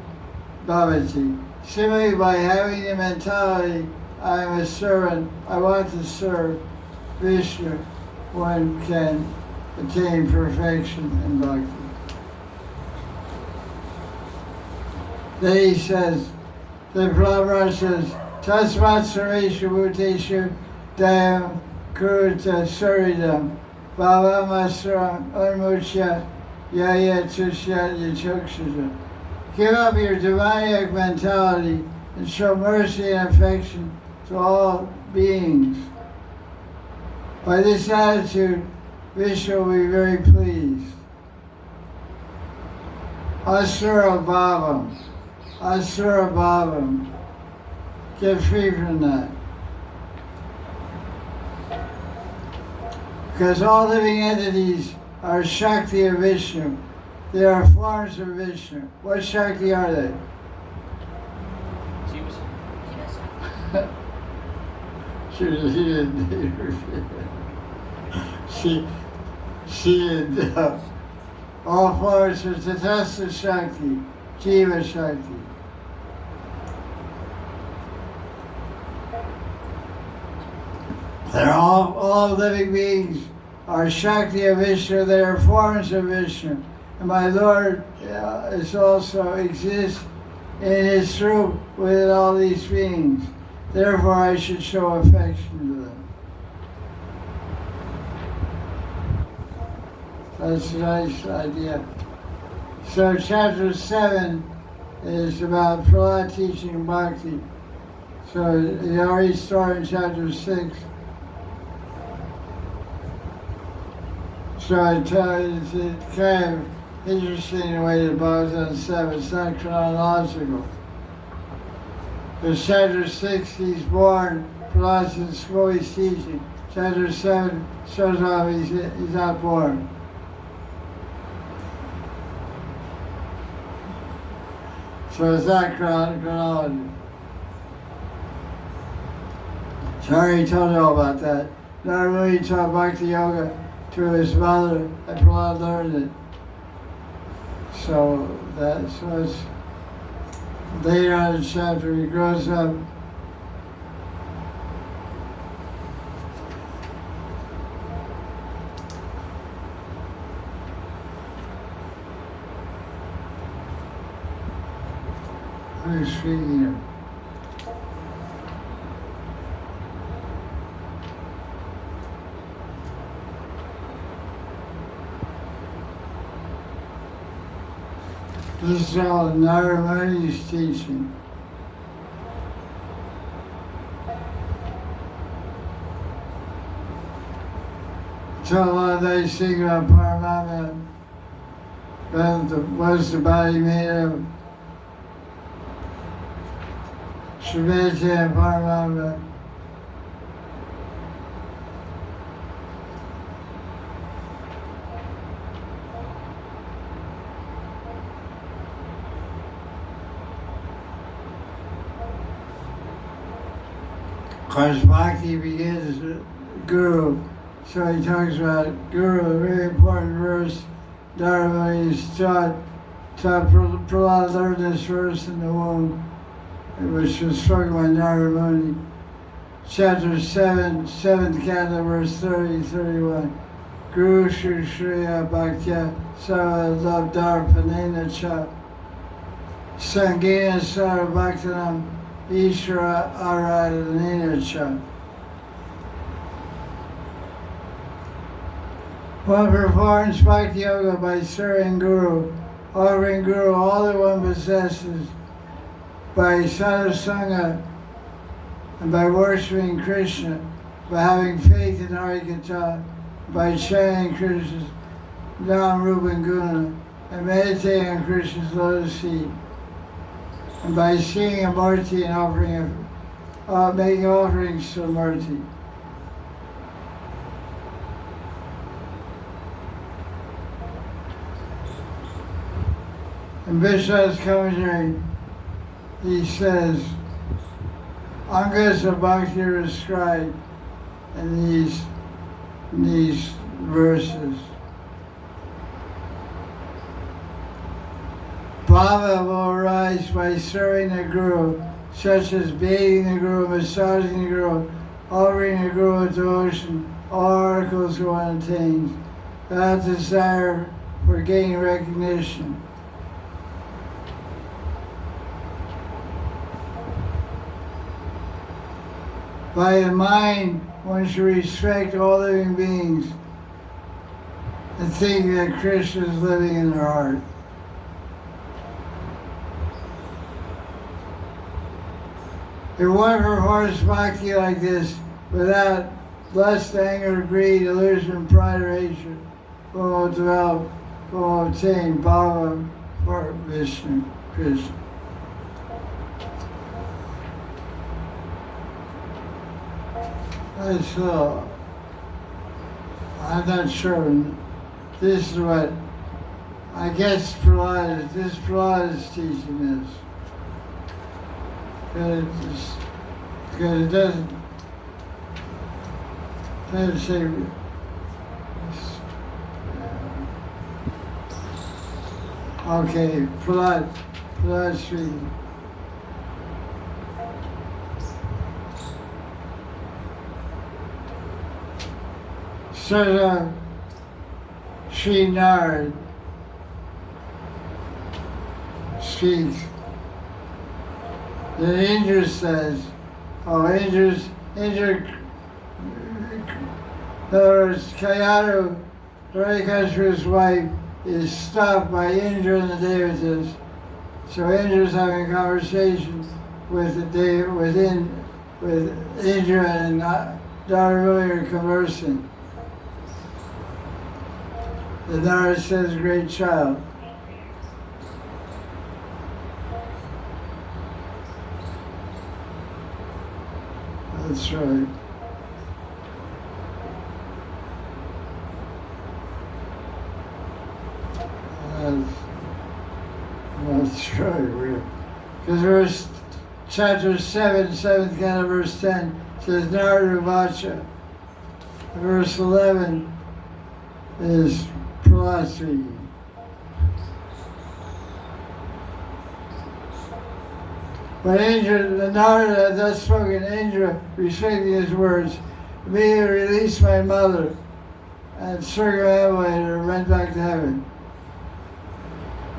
Bhavati. Simply by having the mentality, I am a servant, I want to serve Vishnu, one can attain perfection in bhakti. Then he says, the Prabhupada says, Tasmat Sarveshu Bhuteshu Dayam Kuruta Suridam Bhava Masram Unmuchya Yaya Tushyat Yachukshita. Give up your demoniac mentality and show mercy and affection to all beings. By this attitude, Vishnu will be very pleased. Asura Bhavam. Asura Bhavam. Get free from that. Because all living entities are Shakti of Vishnu. They are forms of Vishnu. What Shakti are they? She didn't date her. She and all forms of Tatastha Shakti, Jiva Shakti. They're all living beings are Shakti of Vishnu, they are forms of Vishnu. And my Lord is also exists in his truth with all these beings. Therefore I should show affection to them. That's a nice idea. So chapter 7 is about Prahlad teaching Bhakti. So he already started in chapter 6. So it's kind of interesting the way the Bhagavata on 7. It's not chronological. In chapter 6, he's born, Prahlad's in school, he's teaching. Chapter 7 shows off he's not born. So it's not chronology. So I already told you all about that. Narasimha taught Bhakti Yoga to his mother, and Prahlad learned it. So it's later on in the chapter, he grows up. Who's speaking of? This is all Narasimha's teaching. So they sing about Paramatma, what's the body made of? Shrimati and Paramatma. Of course, Bhakti begins with Guru. So he talks about Guru, a very important verse. Dharma is taught Prahlad learned this verse in the womb, which was spoken by Narasimha. Chapter 7, 7th canto, verse 30, 31. Guru Shriya Bhaktya Sarva Labdharpanena Cha Sangena Sarva Bhaktanam Ishvara Aradhanena Cha. One performs Bhakti Yoga by serving Guru, offering Guru all that one possesses, by sadhusanga, and by worshiping Krishna, by having faith in Harikatha, by chanting Krishna's Nam, Rupa, and Guna, and meditating on Krishna's lotus feet, and by seeing a Murti and making offerings to a Murti. In Vishnu's commentary, he says, Angas of Bhakti are described in these verses. Bhava will arise by serving the Guru, such as bathing the Guru, massaging the Guru, offering the Guru devotion, all articles one attains. without desire for gaining recognition. By the mind, one should respect all living beings and think that Krishna is living in their heart. If one performs bhakti like this without lust, anger, greed, illusion, pride, or hatred, one will develop, will obtain bhava for Vishnu, Krishna. So, I'm not sure. This is what I guess Prahlad is teaching this. Because it doesn't say. Okay, Prahlad speaking. Sarda Sri Narad speaks. The Indra says, Indra, in other words, Kayadu, Harikasura's wife, is stopped by Indra and the Devatas. So Indra's having a conversation with Indra and Dharamuni are conversing. The Narad says, great child. That's right. That's right. Because chapter 7, 7th canto, verse 10 says Narada Vacha. Verse 11 is Prahlad speaking. When Indra, the Narada had thus spoken, Indra, respecting his words, immediately released my mother and circumambulated her and went back to heaven.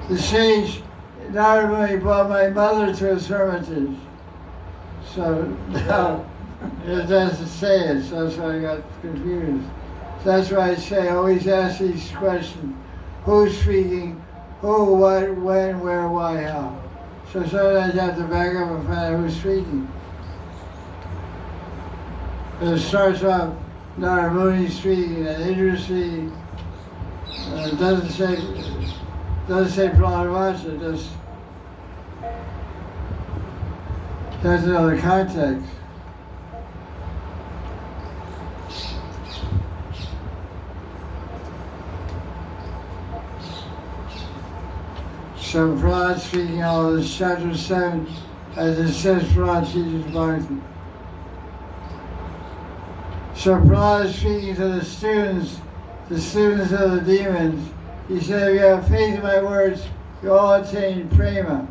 The sage Narada brought my mother to his hermitage. So now it doesn't say it, so that's why I got confused. So that's why I say, always ask these questions. Who's speaking? Who, what, when, where, why, how? So sometimes you have to back up and find out who's speaking. It starts off Narada speaking and Indra speaking. It doesn't say Prahlad, it just has another context. So Prahlad speaking all of this, chapter 7, as it says, Prahlad teaches Bhakti. So Prahlad is speaking to the students of the demons. He said, if you have faith in my words, you all attain prema.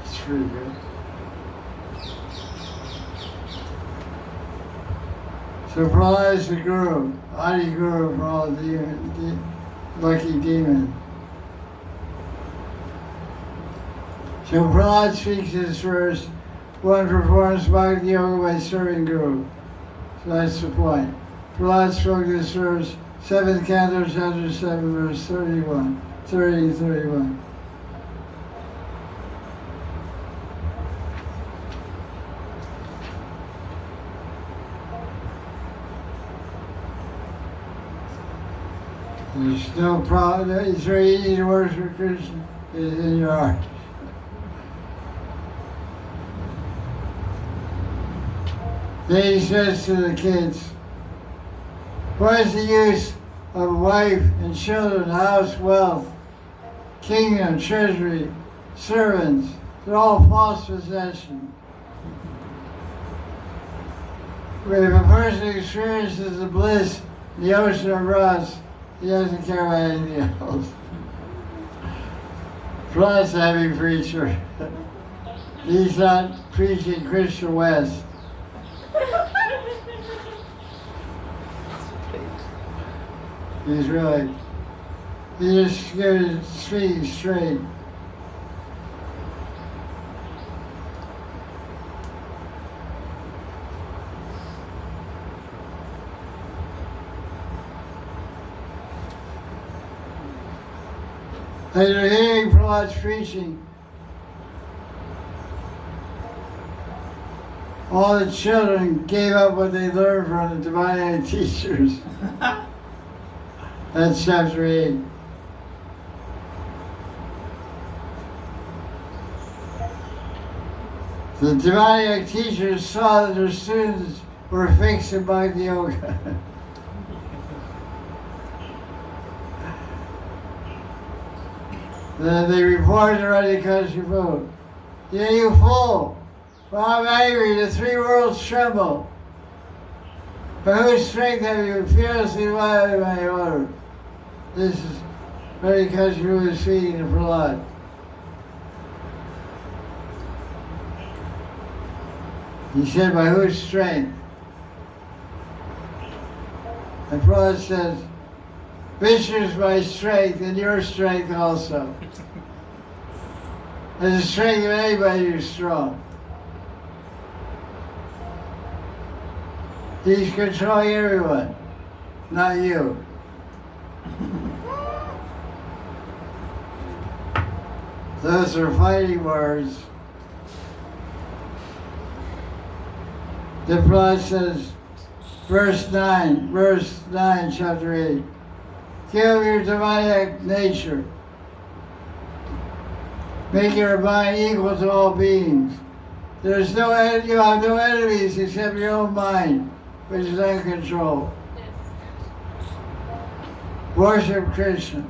That's pretty good. So Prahlad is the guru, Adi Guru for all the lucky demons. So Prahlad speaks this verse, one performs Bhakti Yoga by serving Guru. So that's the point. Prahlad spoke this verse, 7th canto, chapter 7, verse 30 and 31. There's no problem. It's very easy to worship Krishna. It is in your heart. Then he says to the kids, what is the use of a wife and children, house, wealth, kingdom, treasury, servants? They're all false possessions. If a person experiences the bliss in the ocean of rasa, he doesn't care about anything else. Plus, heavy preacher. He's not preaching Krishna West. He's really, he just gives it speaking straight. After hearing Prahlad's preaching, all the children gave up what they learned from the divine teachers. That's chapter 8. The divine teachers saw that their students were fixed in Bhakti Yoga. Then they reported to Radhikashipu, "Yeah, you fool! Well, I'm angry, the three worlds tremble. By whose strength have you fearlessly violated my order?" This is Radhikashipu is speaking to Prahlad. He said, "By whose strength?" And Prahlad says, "Vishnu's my strength and your strength also. And the strength of anybody who's strong. He's controlling everyone, not you." Those are fighting words. The Prahlad says, verse 9, chapter 8. "Give up your divine nature. Make your mind equal to all beings. You have no enemies except your own mind, which is uncontrolled. Worship Krishna."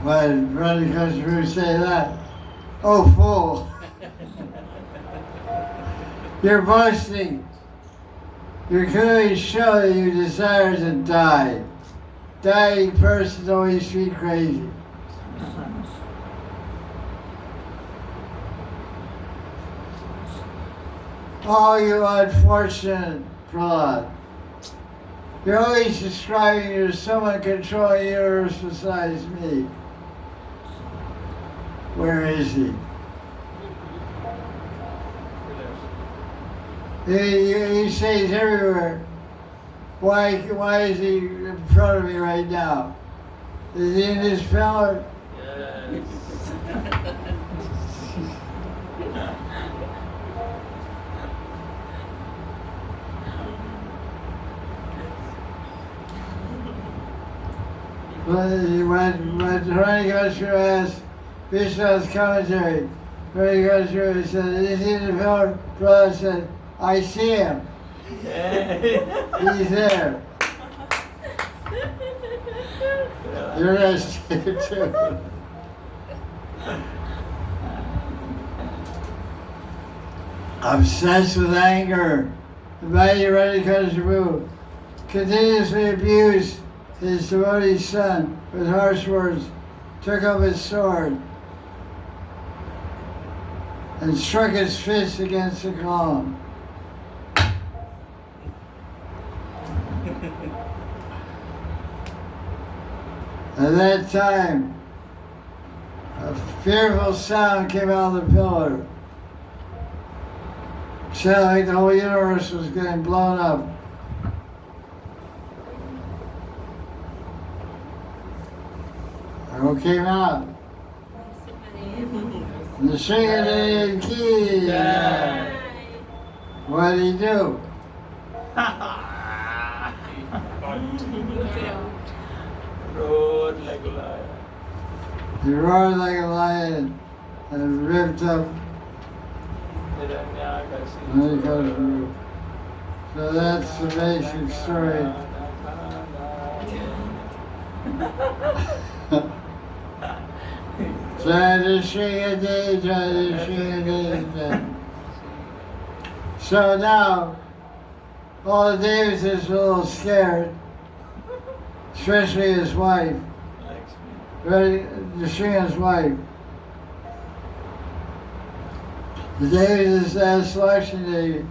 Why did Radhikashipu say that? "Oh, fool! You're boasting. You're clearly showing that you desire to die. Dying persons always speak crazy." "Oh, you unfortunate Prahlad. You're always describing there's someone controlling the universe besides me. Where is he? You say he's everywhere. Why is he in front of me right now? Is he in his pellet?" Yes. When Radhikashipu asked Vishnu's commentary, Radhikashipu said, "Is he in the pellet?" Prahlad said, "I see him. He's there." You're nice too. Obsessed with anger, the mighty Radhikashipu continuously abused his devotee son with harsh words, took up his sword, and struck his fist against the column. At that time, a fearful sound came out of the pillar. It sounded like the whole universe was getting blown up. Who came out? The Singing Key. Yeah. What did he do? Roared like a lion. He roared like a lion and ripped up Radhikashipu. So that's the basic story. So now, all the Davises are a little scared, especially his wife, Narasimha's wife. The Davises asked Lakshmi,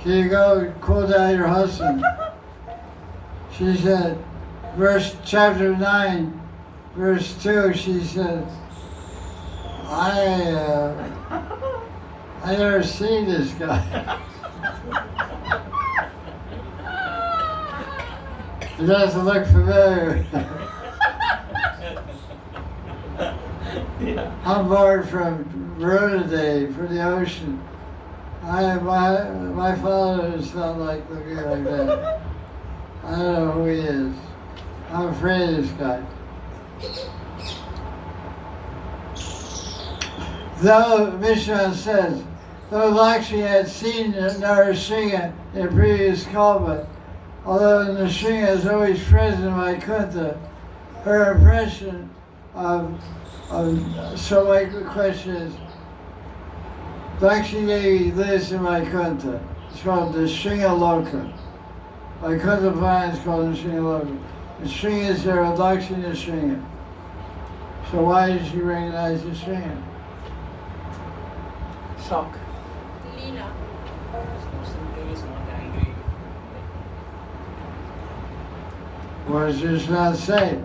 can you go cool down your husband? She said, chapter 9, verse 2, she said, I never seen this guy. It doesn't look familiar. I'm bored from Verona Day, for the ocean. My father is not like looking like that. I don't know who he is. I'm afraid of this guy. Though, Vishnu says, though Lakshmi had seen Narasimha in a previous kalpa, although Narasimha is always present in Vaikuntha, her impression so my question is, Lakshmi Devi lives in Vaikuntha. It's called the Shringa Loka. Vaikuntha planet is called the Shringa Loka. The Shringa is there with Lakshmi and the Shringa. So why did she recognize the Shringa? Shock. Leela. He was not angry. Was just not safe.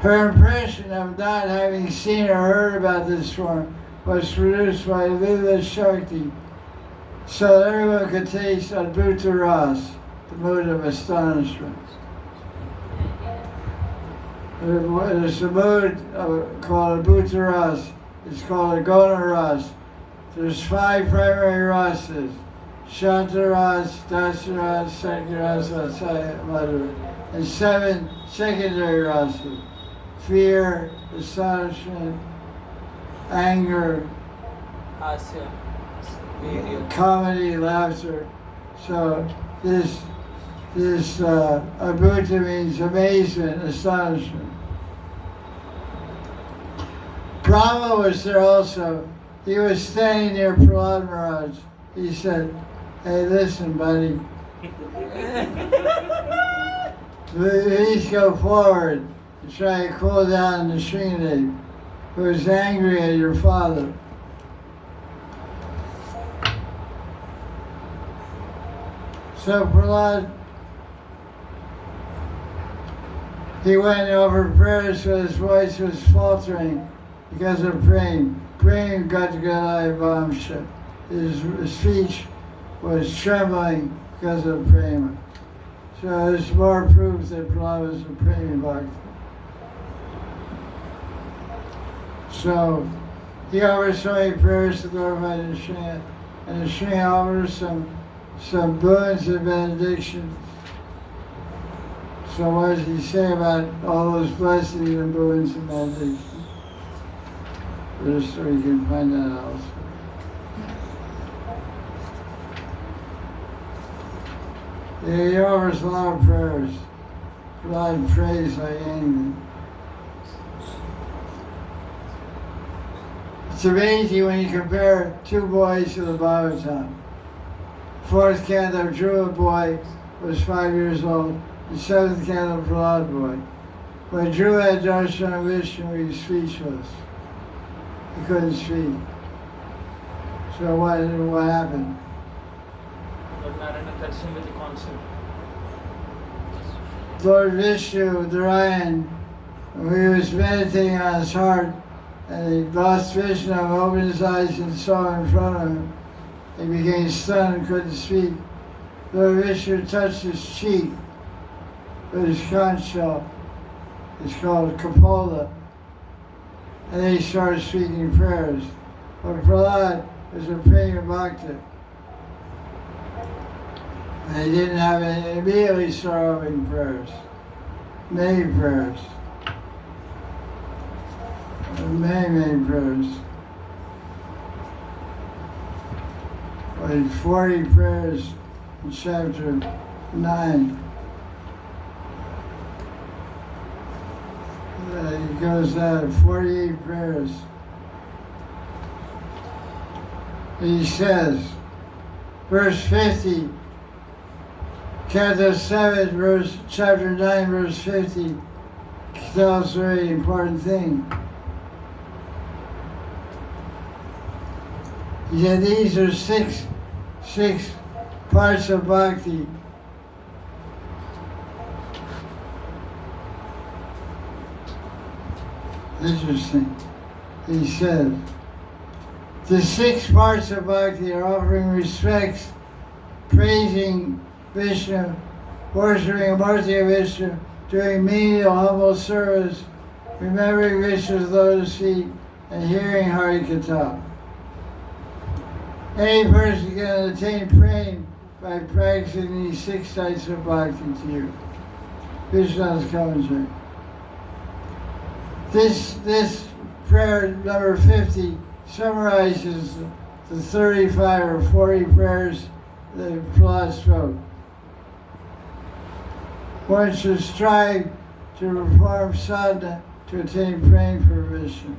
Her impression of not having seen or heard about this form was produced by Leela Shakti, so that everyone could taste Adbhuta Ras, the mood of astonishment. There's a mood called Adbhuta Ras. It's called a Gona Ras. There's 5 primary rasas: Shanta Ras, Dasa Ras, Sakya Ras, Madhura, and 7 secondary rasas: fear, astonishment, anger, Hasya. comedy, laughter. So this Adbhuta means amazement, astonishment. Brahma was there also. He was standing near Prahlad Maharaj. He said, hey, listen, buddy. Please go forward and try to cool down the Srinadev, who is angry at your father. So Prahlad, he went over prayers, so his voice was faltering because of praying. Praying Gadgadai Vamsha. His speech was trembling because of prema. So there's more proof that Prahlad was a praying bhakta. So he offers so many prayers to glorify the Shrina, and the Shrina offers some boons and benedictions. So what does he say about all those blessings and boons and benedictions? Just so we can find that out. Yeah, he offers a lot of prayers. A lot of praise like anything. It's amazing when you compare 2 boys to the Bhagavatam. 4th canto of Dhruva boy was 5 years old. The 7th canto of Prahlad boy. When Dhruva had darshan of Vishnu, he was speechless. He couldn't speak. So what happened? Lord Narayana touched him with the concept. Lord Vishnu, Narayan, when he was meditating on his heart, and he lost vision of him, opened his eyes and saw in front of him. He became stunned and couldn't speak. Lord Vishnu touched his cheek with his conch shell. It's called Kapola. And then he started speaking prayers. But Prahlad was a praying bhakta. And he didn't have any, immediately started offering prayers. Many prayers. Many prayers. Like 40 prayers in chapter 9. It goes out 48 prayers. He says, verse 50, Canto 7, chapter 9, verse 50, tells a very important thing. He said these are six parts of bhakti. Interesting. He said, the 6 parts of bhakti are offering respects, praising Vishnu, worshipping Murti of Vishnu, doing menial humble service, remembering Vishnu's lotus feet, and hearing Harikatha. Any person can attain prema by practicing these 6 types of bhakti to you. Vishnu's commentary. This prayer number 50 summarizes the 35 or 40 prayers that Prahlad spoke. One should strive to perform sadhana to attain prema for Vishnu.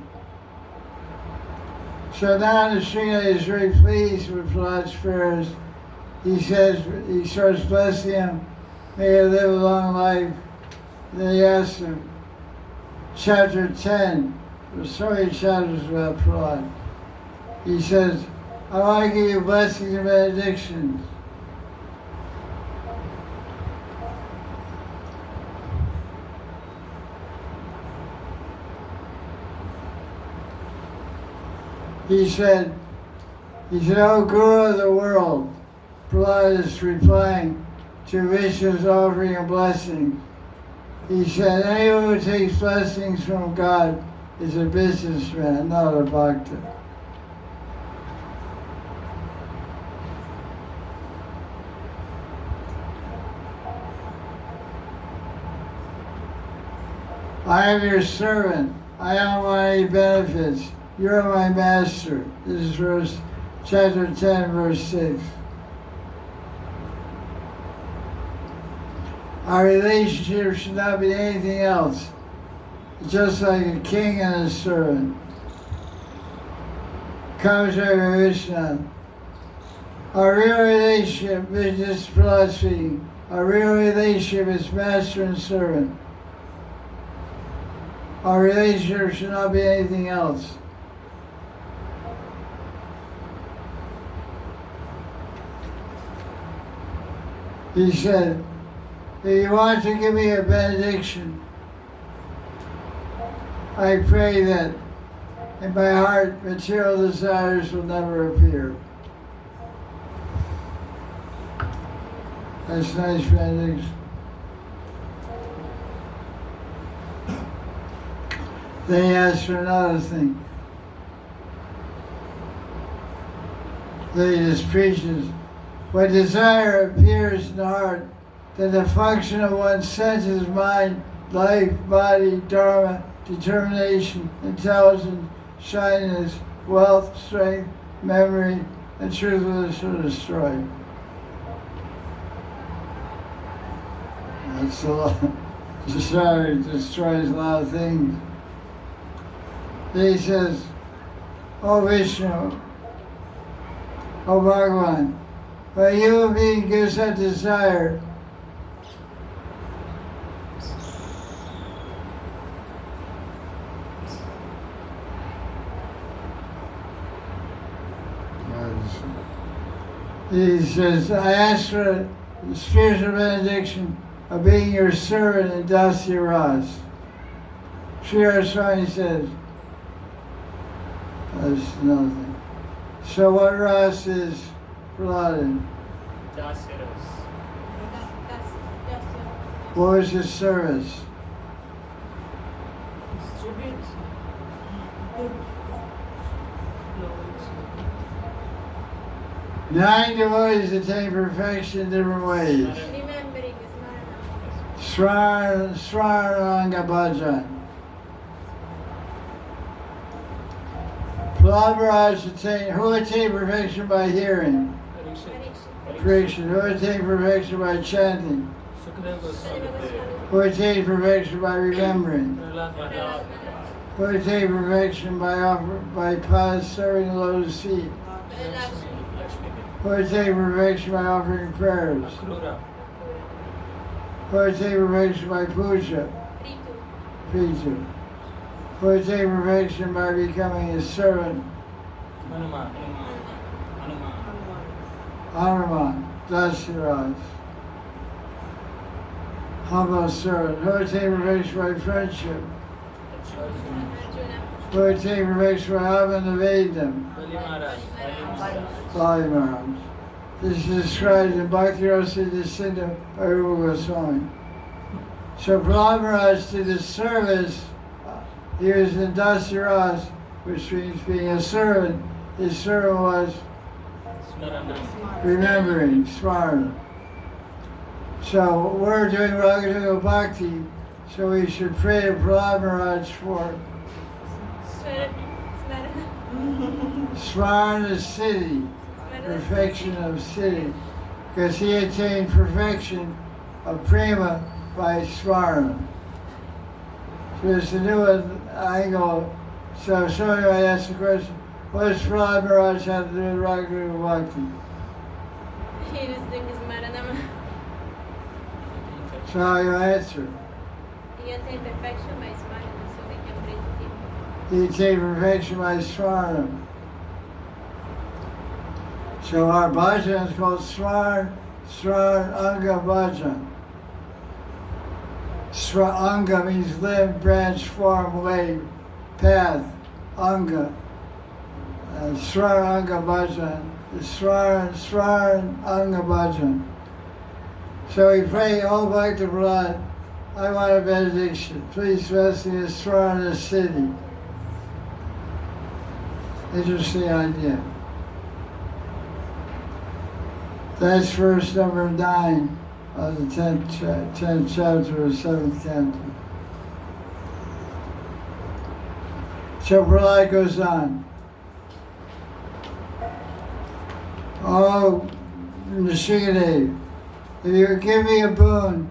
So now the Srinath is very pleased with Prahlad's prayers. He starts blessing him, may he live a long life. Then he asks him, chapter 10, there's so many chapters about Prahlad. He says, I want to give you blessings and benedictions. He said, O Guru of the world, Prahlad is replying to Vishnu's offering of blessings. He said, anyone who takes blessings from God is a businessman, not a bhakta. I am your servant. I don't want any benefits. You're my master. This is chapter 10, verse 6. Our relationship should not be anything else. Just like a king and a servant. Commentary by Vishnu. Our real relationship, this philosophy, our real relationship is master and servant. Our relationship should not be anything else. He said, if you want to give me a benediction, I pray that in my heart material desires will never appear. That's a nice benediction. Then he asked for another thing. Then he just preaches, when desire appears in the heart, then the function of one's senses, mind, life, body, dharma, determination, intelligence, shyness, wealth, strength, memory, and truthfulness are destroyed. That's a lot. Desire destroys a lot of things. Then he says, O Vishnu, O Bhagavan, when a human being gives up desire, he says, I ask for the spiritual benediction of being your servant in Dasya Ras. Sri Swami says, that's nothing. So what Ras is Prahlad? Dasya Ras. What was his service? Distribute. Nine devotees attain perfection in different ways. Remembering is Smarana. Swaranga Bhajan. Prahlad Maharaj who attained perfection by hearing? Pariksha. Who attained perfection by chanting? Who attained perfection by remembering? Who attained perfection by serving the lotus feet? Who attained perfection by offering prayers? Who attained perfection by puja? Pritu. Who attained perfection by becoming his servant? Hanuman Das Babaji. Humble servant, who attained perfection by friendship, who attained perfection by having evaded them. Babaji Maharaj. Babaji Maharaj. This is described in Bhakti Rasa Descendant by Rupa Goswami. So Prahlad Maharaj did the service. He was in Dasiras, which means being a servant. His servant was remembering, Smarana. So we're doing Raganuga Bhakti, so we should pray to Prahlad Maharaj for Smarana City, perfection of city, because he attained perfection of prema by Smarana. So there's a new angle. So somebody might ask the question, what does Prahlad Maharaj have to do with Raganuga Bhakti? He was doing his Maranama. So how you answer? He attained perfection by Smarana, so we can pray to him. He attained perfection by Smarana. So our bhajan is called Swar Anga Bhajan. Anga means limb, branch, form, way, path, Anga. Swar Anga Bhajan. Swar Anga Bhajan. So we pray, oh Bhakta Prahlad, I want a benediction. Please bless me in Swarna city. Interesting idea. That's verse number 9 of the 10th chapter of 7th canto. So Prahlad goes on. Oh, Nishikadev, if you give me a boon,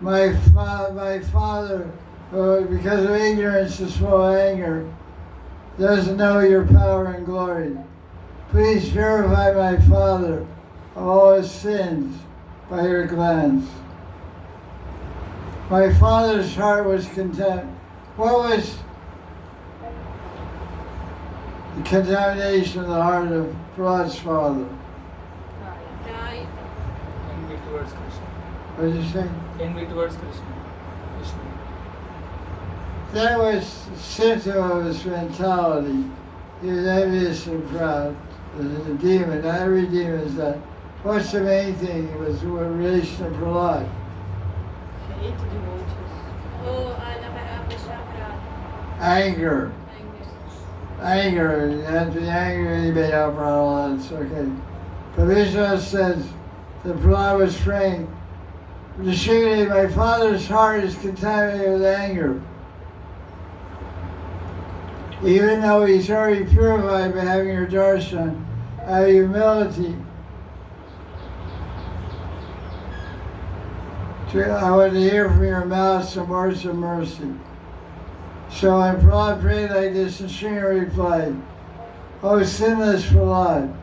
my father, because of ignorance is full of anger, doesn't know your power and glory. Please purify my father of all his sins by your glance. My father's heart was content. What was the contamination of the heart of Prahlad's father? Right. Envy towards Krishna. What did you say? Envy towards Krishna. Krishna. That was a symptom of his mentality. He was envious and proud. The demon, not every demon is that. What's the main thing? It was in relation to Prahlad. He ate devotees. Oh, Prashad. Anger. Anger. You have to be angry, he made up for all that. It's okay. But Vishnu says that Prahlad was praying, Nishikade, my father's heart is contaminated with anger. Even though he's already purified by having your darshan, out of humility, I want to hear from your mouth some words of mercy. So when Prahlad prayed like this, and Srinath replied, O sinless Prahlad,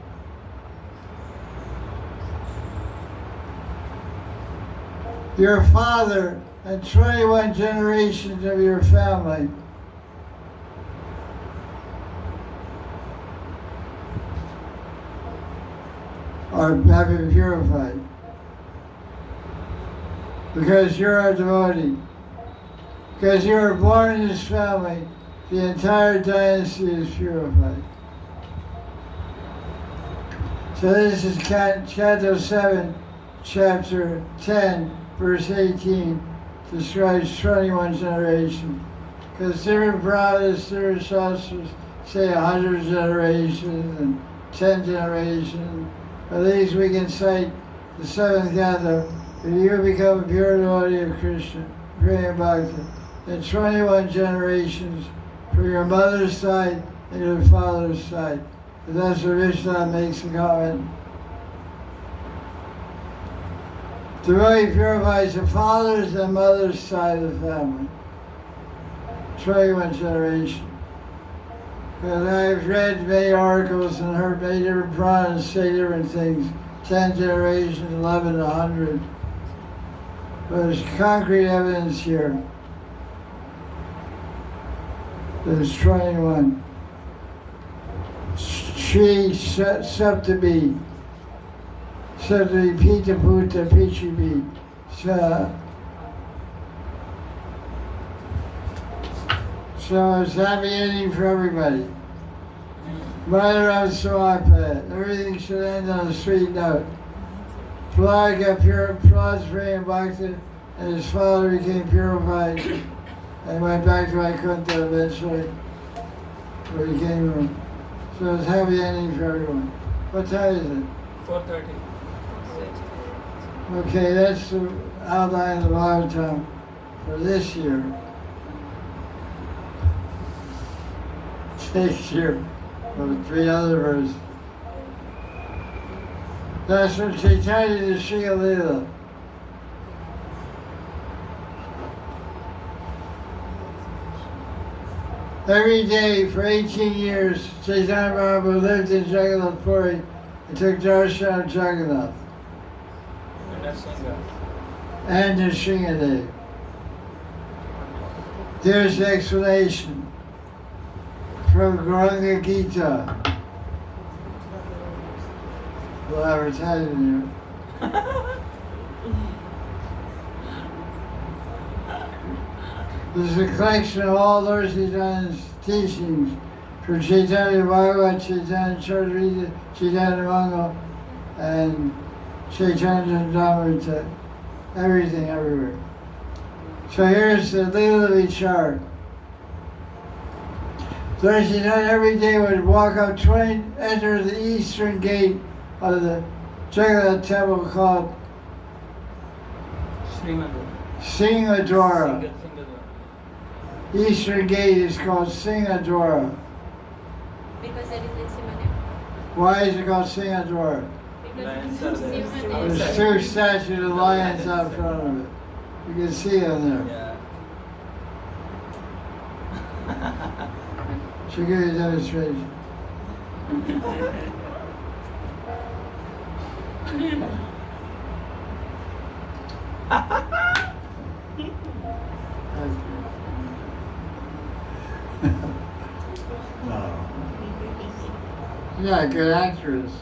your father and 21 generations of your family have been purified. Because you're a devotee. Because you were born in this family, the entire dynasty is purified. So this is Canto 7, Chapter 10, verse 18, describes 21 generations. Because different Puranas, different Shastras say 100 generations and 10 generations. At least we can cite the 7th canto. If you become a pure devotee of Krishna, praying Bhakti, then 21 generations from your mother's side and your father's side. But that's what Vishnu makes a comment. Devotee purifies the father's and mother's side of the family. 21 generations. Because I've read many articles and heard many different Puranas say different things. 10 generations, 11, 100. But there's concrete evidence here. There's 21. Shri Saptami, Sadri Pita Puta Pichibi. So it's happy ending for everybody. Madhurav Swapa, everything should end on a sweet note. Prahlad got pure, Prahlad's praying Bhakti, and his father became purified and went back to Vaikuntha eventually, where he came from. So it's happy ending for everyone. What time is it? 4:30. Okay, that's the outline of the Bhagavatam for this year. Next year, with 3 other verses. That's from Chaitanya to Srila Leela. Every day for 18 years, Chaitanya Mahaprabhu lived in Jagannath Puri and took darshan of Jagannath and Nrsimhadev. There's the explanation from Gauranga Gita. We'll advertise it here. This is a collection of all Lord Chaitanya's teachings from Chaitanya Bhagavat, Chaitanya Charitamrita, Chaitanya Mangal, and Chaitanya Chandamrita, everything, everywhere. So here's the Leela Vichar. Lord Chaitanya every day would walk up enter the eastern gate of the Jagannath temple called Singadwara. Eastern gate is called Singadwara. Because there is Narasimha. Why is it called Singadwara? Because Lions are there. There's 2 statues of lions out front of it. You can see them there. Yeah. She'll give you a demonstration. No. You're not a good actress.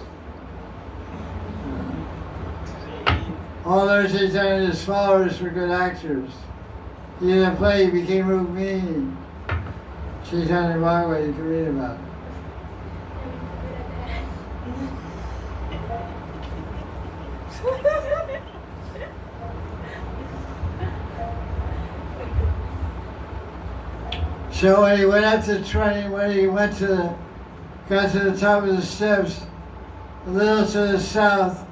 All those Chaitanya's followers were good actors. He did a play, he became Rukmini. Chaitanya Bhagavat, you can read about it. So when he went up to 20, when he got to the top of the steps, a little to the south,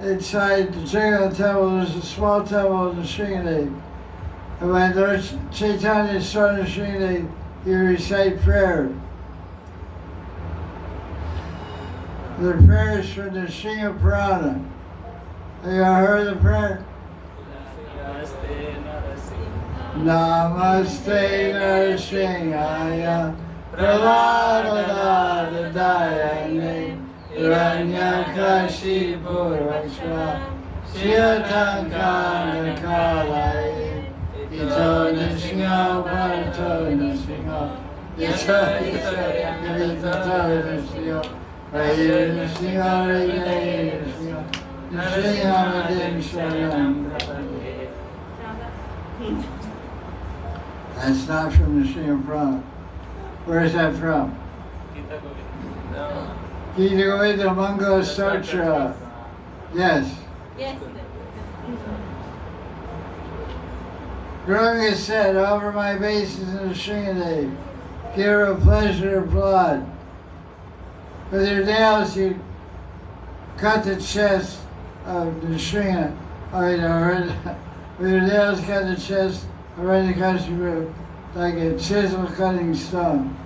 inside the Jagannath temple, there's a small temple of the Nrsimhadev. And when Lord Chaitanya saw the Nrsimhadev, he would recite prayer. The prayers from the Nrsimha Purana. Have you heard the prayer? Namaste Narasimhaya Praladadadayane Hiranyakashipu Rakshma Shiyatankana Kalaye Ito Nrsimha Bharata Nrsimha Yata Nrsimha Raya Nrsimha Raya Nrsimha Nrsimha Radim Sharanam. That's not from the Nrsimha Purana. Where is that from? Gita Govinda Mangala Sutra. Yes. Yes. Gauranga said, over my bases in the Nrsimhadev, give her a pleasure of blood. With your nails you cut the chest of the Nrsimha. With your nails cut the chest of Hiranyakashipu like a chisel cutting stone.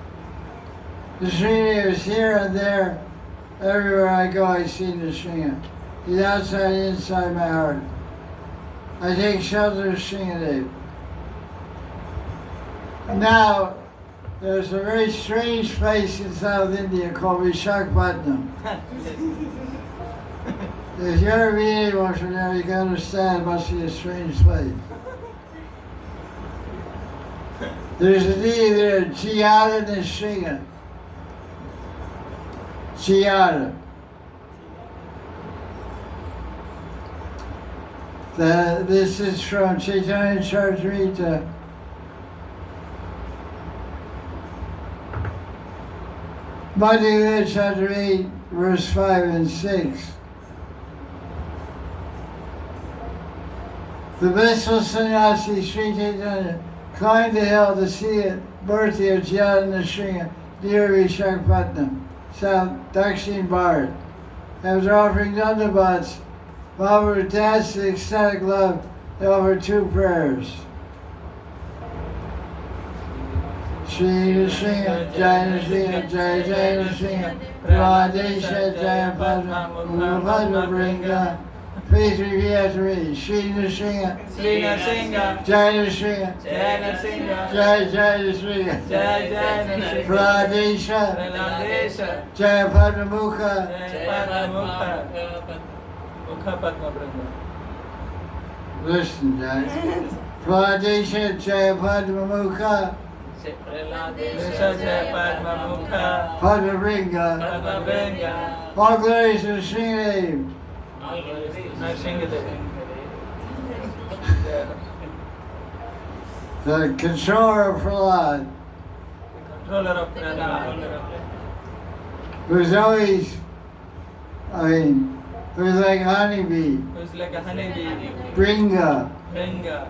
The Nrsimha is here and there. Everywhere I go I see the Nrsimha. He's outside and inside my heart. I take shelter of Nrsimhadev. Now, there's a very strange place in South India called Vishakhapatnam. If you ever meet anyone from there, you can understand it must be a strange place. There's a deity there, Jiyada Nrsimha. Jiyada. This is from Chaitanya Charitamrita. Madhya chapter 8, verse 5 and 6. The blissful sannyasi Sri Chaitanya climbed the hill to see the birthday of Narasimha near Vishakhapatnam, South Dakshin Bharat. After offering dandavats, Maharaj danced in ecstatic love and offered 2 prayers. Shri Narasimha, Jai Narasimha, Jai Jai Narasimha, Radesha, Jai Padma, Padma Bringa. Please repeat after me. Shri Narasimha, Sri Narasimha, Jai Narasimha, Jai Narasimha, Jai Jai Narasimha, Jai Jai Narasimha, Pradesha, Praladesha, Jai Padma Mukha, Jai Padma Mukha, Mukha Padma Brahma. Listen, Jai. Pradesha, Jai Padma Mukha, Praladesha, Jai Padma Mukha, Padma Bringa. Padma Bringa, All glories to Sri Name. Narasimha. The controller of Prahlad, Controller of Prahlad. who's always, who's like honeybee, Who's like a honeybee. Bringa. Bringa.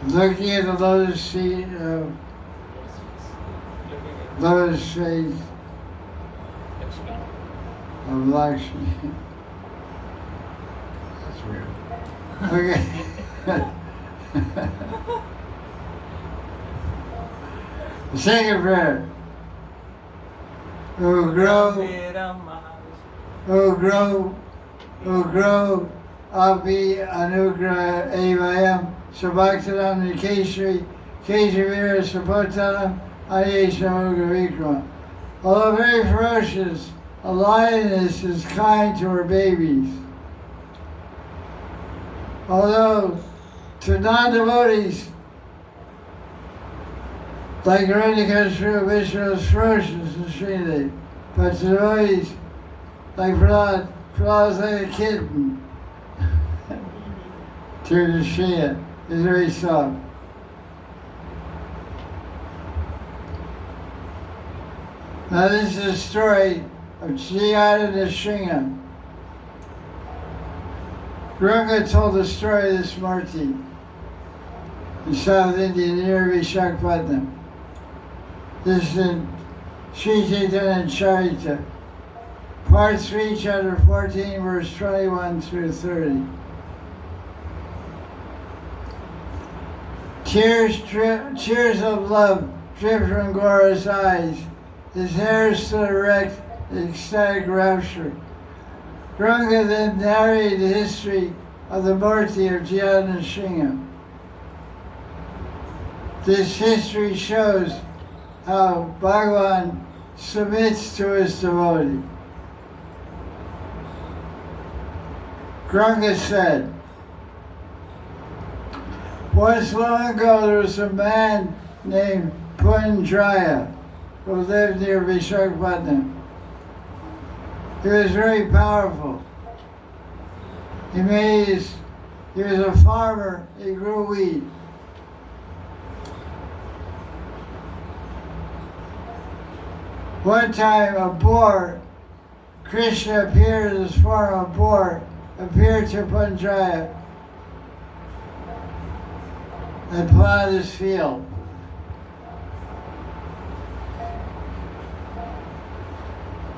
Looking at the lotus feet, lotus face of Lakshmi. That's weird. Okay. The second prayer. Oh grow, Api Anugra Evayam. Sabhaktanam Nikeshri, Keshavira Sapotanam, Ayeshamoga Vikrama. Although very ferocious, a lioness is kind to her babies. Although to non-devotees, like Hiranyakashipu, Vishnu is ferocious in Srinadev, but to devotees, like Prahlad is like a kitten to the Shia. Is very soft. Now this is a story of Jayada Nrsimha. Gurunga told the story of this Murti in South India near Vishakhapatnam. This is in Sri Chaitanya Charita, Part 3, Chapter 14, verse 21 through 30. Tears of love dripped from Gaura's eyes. His hair stood erect in ecstatic rapture. Gurunga then narrated the history of the Murti of Jayada Nrsimha. This history shows how Bhagavan submits to his devotee. Gurunga said, once long ago there was a man named Punjaya who lived near Vishakhapatnam. He was very powerful. He was a farmer, he grew wheat. One time a boar, Krishna appeared as form of a boar, appeared to Punjaya and plowed his field.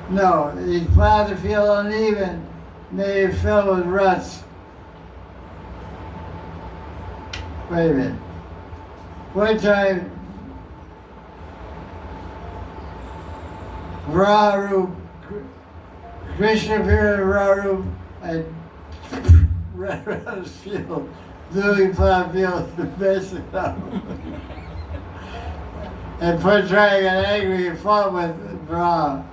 No, he plowed the field uneven, made it filled with ruts. Wait a minute. One time, Vararu, Krishna appeared in Vararu and ran around his field. Louis Plaville to mess it up. And Punjaya got angry and fought with Brahma.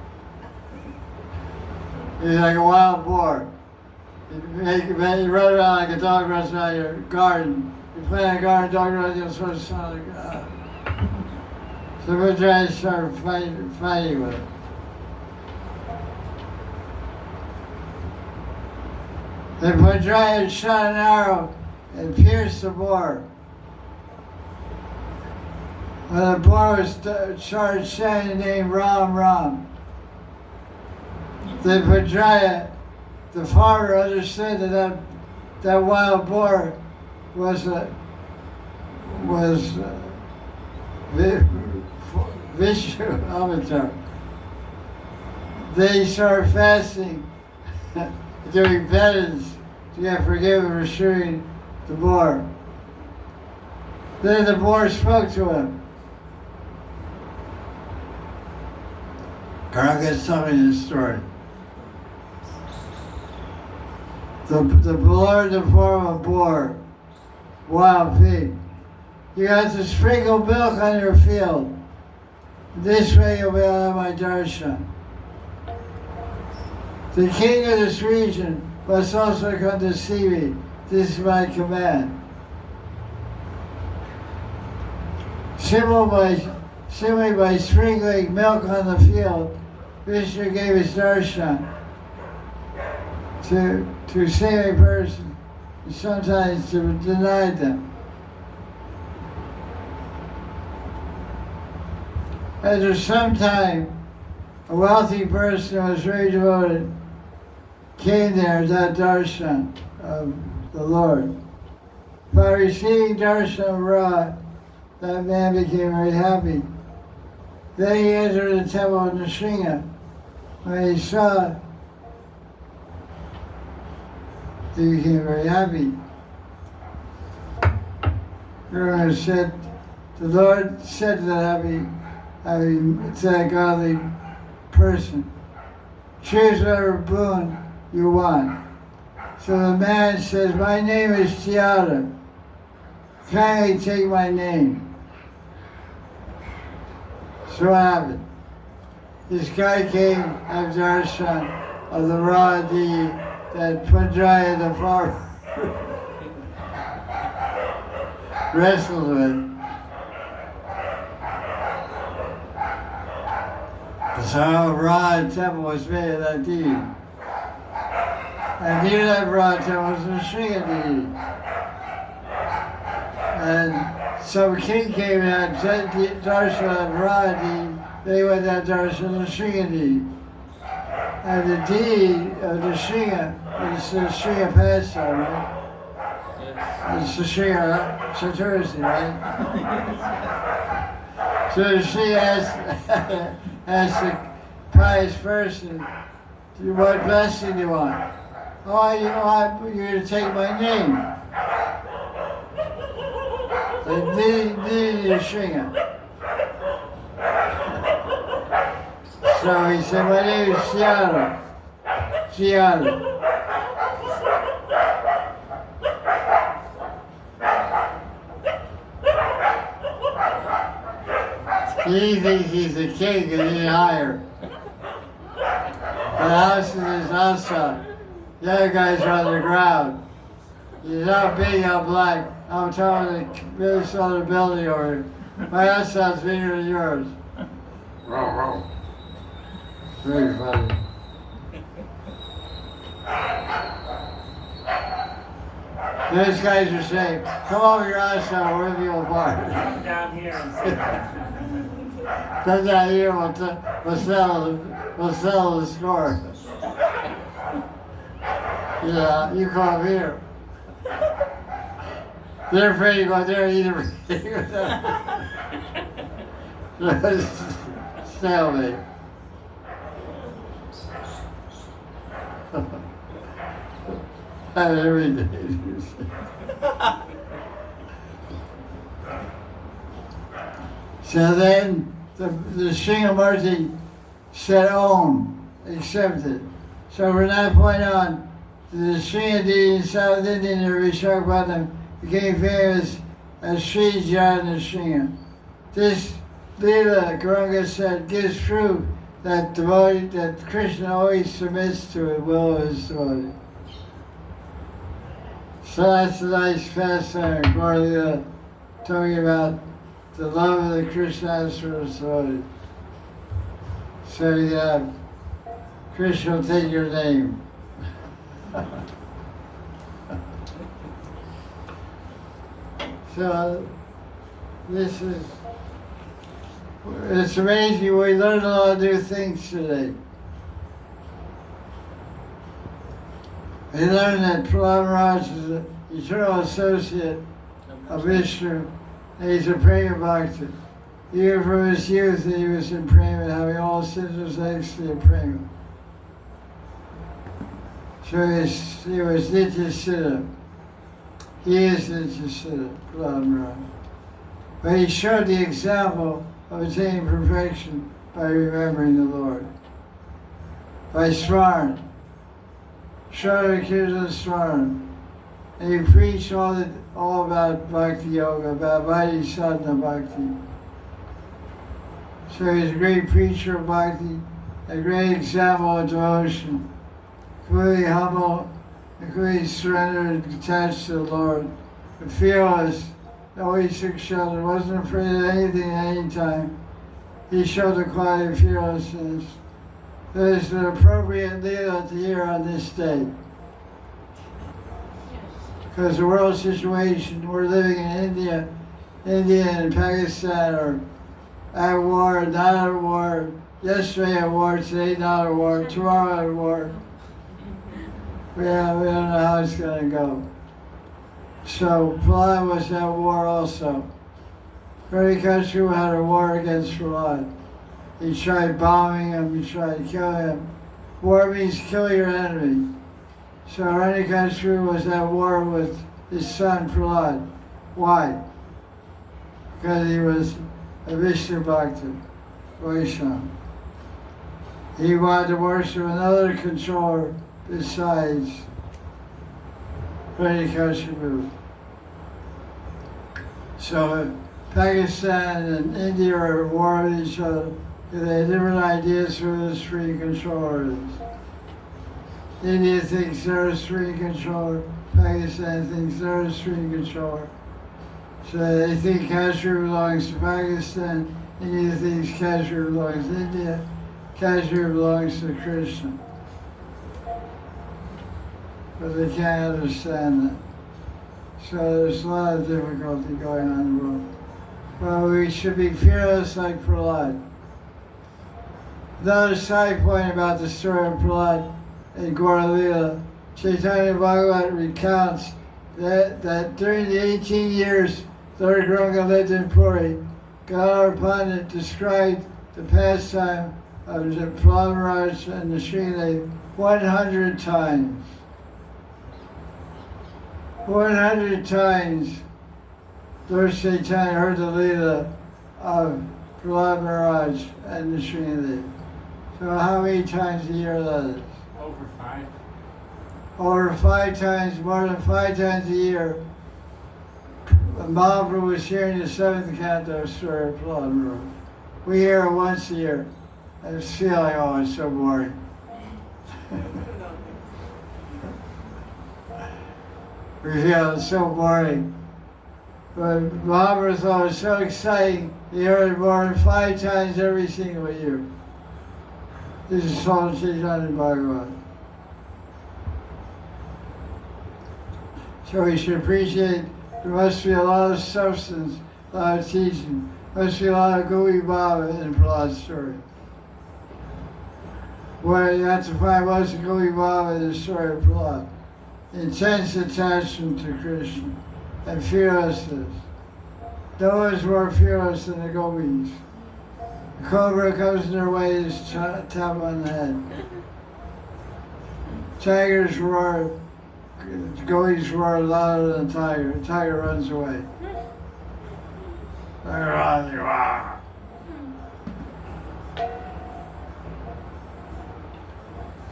He's like a wild boar. You run around like a dog runs around your garden. You plant a garden, dog runs, you're supposed to sound like, So we're trying to start fighting with it. They put dry and shot an arrow and pierced the boar. When the boar was started saying the name Ram Ram, they put dry. The farmer understood that wild boar was Vishnu avatar. They started fasting, doing penance to get forgiven for shooting the boar. Then the boar spoke to him. Karaga's telling me this story. The Lord in the form of boar, wild pig. You have to sprinkle milk on your field. This way you'll be able to have my darshan. The king of this region must also come to see me. This is my command. Simply by sprinkling milk on the field, Vishnu gave his darshan to save a person, and sometimes to deny them. After some time, a wealthy person who was very devoted came there without darshan of the Lord. By receiving darshan of Ra, that man became very happy. Then he entered the temple of Narasimha. When he saw, he became very happy. The Lord said to that godly person, choose whatever boon you want. So the man says, my name is Tiara. Kindly take my name. So what happened? This guy came after darshan of the raw deed that Punjaya the farmer wrestled with. So Ra temple was made of that deed. And near that Ra temple was a Sringa deed. And some king came and had darshan of Ra deed. They went that darshan of Sringa deed. And the deed of the Sringa is the Sringa pastime, right? It's the Sringa Chaturthi, right? So the Sringa asked the pious person, what blessing do you want? Oh, you're going to take my name. The Sringa. So he said, my name is Tiara. Tiara. He thinks he's the king because he's higher. The house is outside. The other guys are on the ground. He's not big, not black. I'm tall as a Minnesota building over here. My house sounds bigger than yours. Very funny. Those guys are saying, come over your house now, we'll rip you apart. Come down here and sit down. Come down here, we'll settle the score. Yeah, you come here. They're afraid to go there either. Stalemate. Every day. So then the Sringamurti said, accepted. So from that point on, the Sringa deity in South India near Vishakhapatnam became famous as Sri Narasimha. This Leela, Gauranga said, gives proof that Krishna always submits to the will of his devotee. So that's a nice pastime, Gaura talking about the love of the Krishna for the devotee. So yeah, Krishna will take your name. So this is, it's amazing. We learned a lot of new things today. We learned that Prahlad Maharaj is an eternal associate of Vishnu, and he's a prema bhakta. Even from his youth, he was in prema, having all sisters actually in prema. So he was Nitya Siddha. He is Nitya Siddha, Prahlad Maharaj. But he showed the example of attaining perfection by remembering the Lord. By Smaran. Shraddha Kirtan Smaran. And he preached all about Bhakti Yoga, about Vaidhi Sadhana Bhakti. So he's a great preacher of Bhakti, a great example of devotion. Completely humble, completely surrendered and attached to the Lord. But fearless, always took shelter, wasn't afraid of anything at any time. He showed the quality of fearlessness. That is an appropriate leela to hear on this day. Because the world situation, we're living in India and Pakistan are at war, not at war, yesterday at war, today not at war, tomorrow at war. We don't know how it's going to go. So Prahlad was at war also. Harikashipu had a war against Prahlad. He tried bombing him, he tried killing him. War means kill your enemy. So Harikashipu was at war with his son Prahlad. Why? Because he was a Vishnu Bhakta, Vaishnava. He wanted to worship another controller besides Harikashipu. So Pakistan and India are at war with each other because they have different ideas for who the supreme controller is. India thinks they're a supreme controller, Pakistan thinks they're a supreme controller. So they think Kashmir belongs to Pakistan, India thinks Kashmir belongs to India, Kashmir belongs to Krishna. But they can't understand that. So there's a lot of difficulty going on in the world. Well, we should be fearless like Prahlad. Another side point about the story of Prahlad and Gaura Leela, Chaitanya Bhagavat recounts that during the 18 years Lord Gauranga lived in Puri, Gadadhar Pandit described the pastime of Prahlad Maharaj and the Srinath 100 times. 100 times Lord Chaitanya heard the Leela of Prahlad Maharaj and the Srinath. So how many times a year that is? Over 5. Over 5 times, more than 5 times a year. Mahaprabhu was hearing the 7th canto story of Prahlad Maharaj. We hear it once a year. I just feel like, oh, it's so boring. We feel it's so boring. But Mahaprabhu thought it was so exciting, he heard it more than 5 times every single year. This is Sri Chaitanya Bhagavat. So we should appreciate there must be a lot of substance, a lot of teaching. There must be a lot of Gopi Baba in Prahlad's story. Where you have to find most of Gopi Baba in the story of Prahlad. Intense attachment to Krishna and fearlessness. No one's more fearless than the gopis. The cobra comes in their way, just tap on the head. Tigers roar, gopis roar louder than a tiger. The tiger runs away.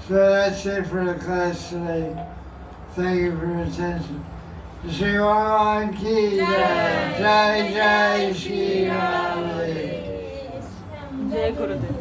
So that's it for the class today. Thank you for your attention. Shri Bhagavan ki jai, jai jai Shri Ram. Jai Gurudev.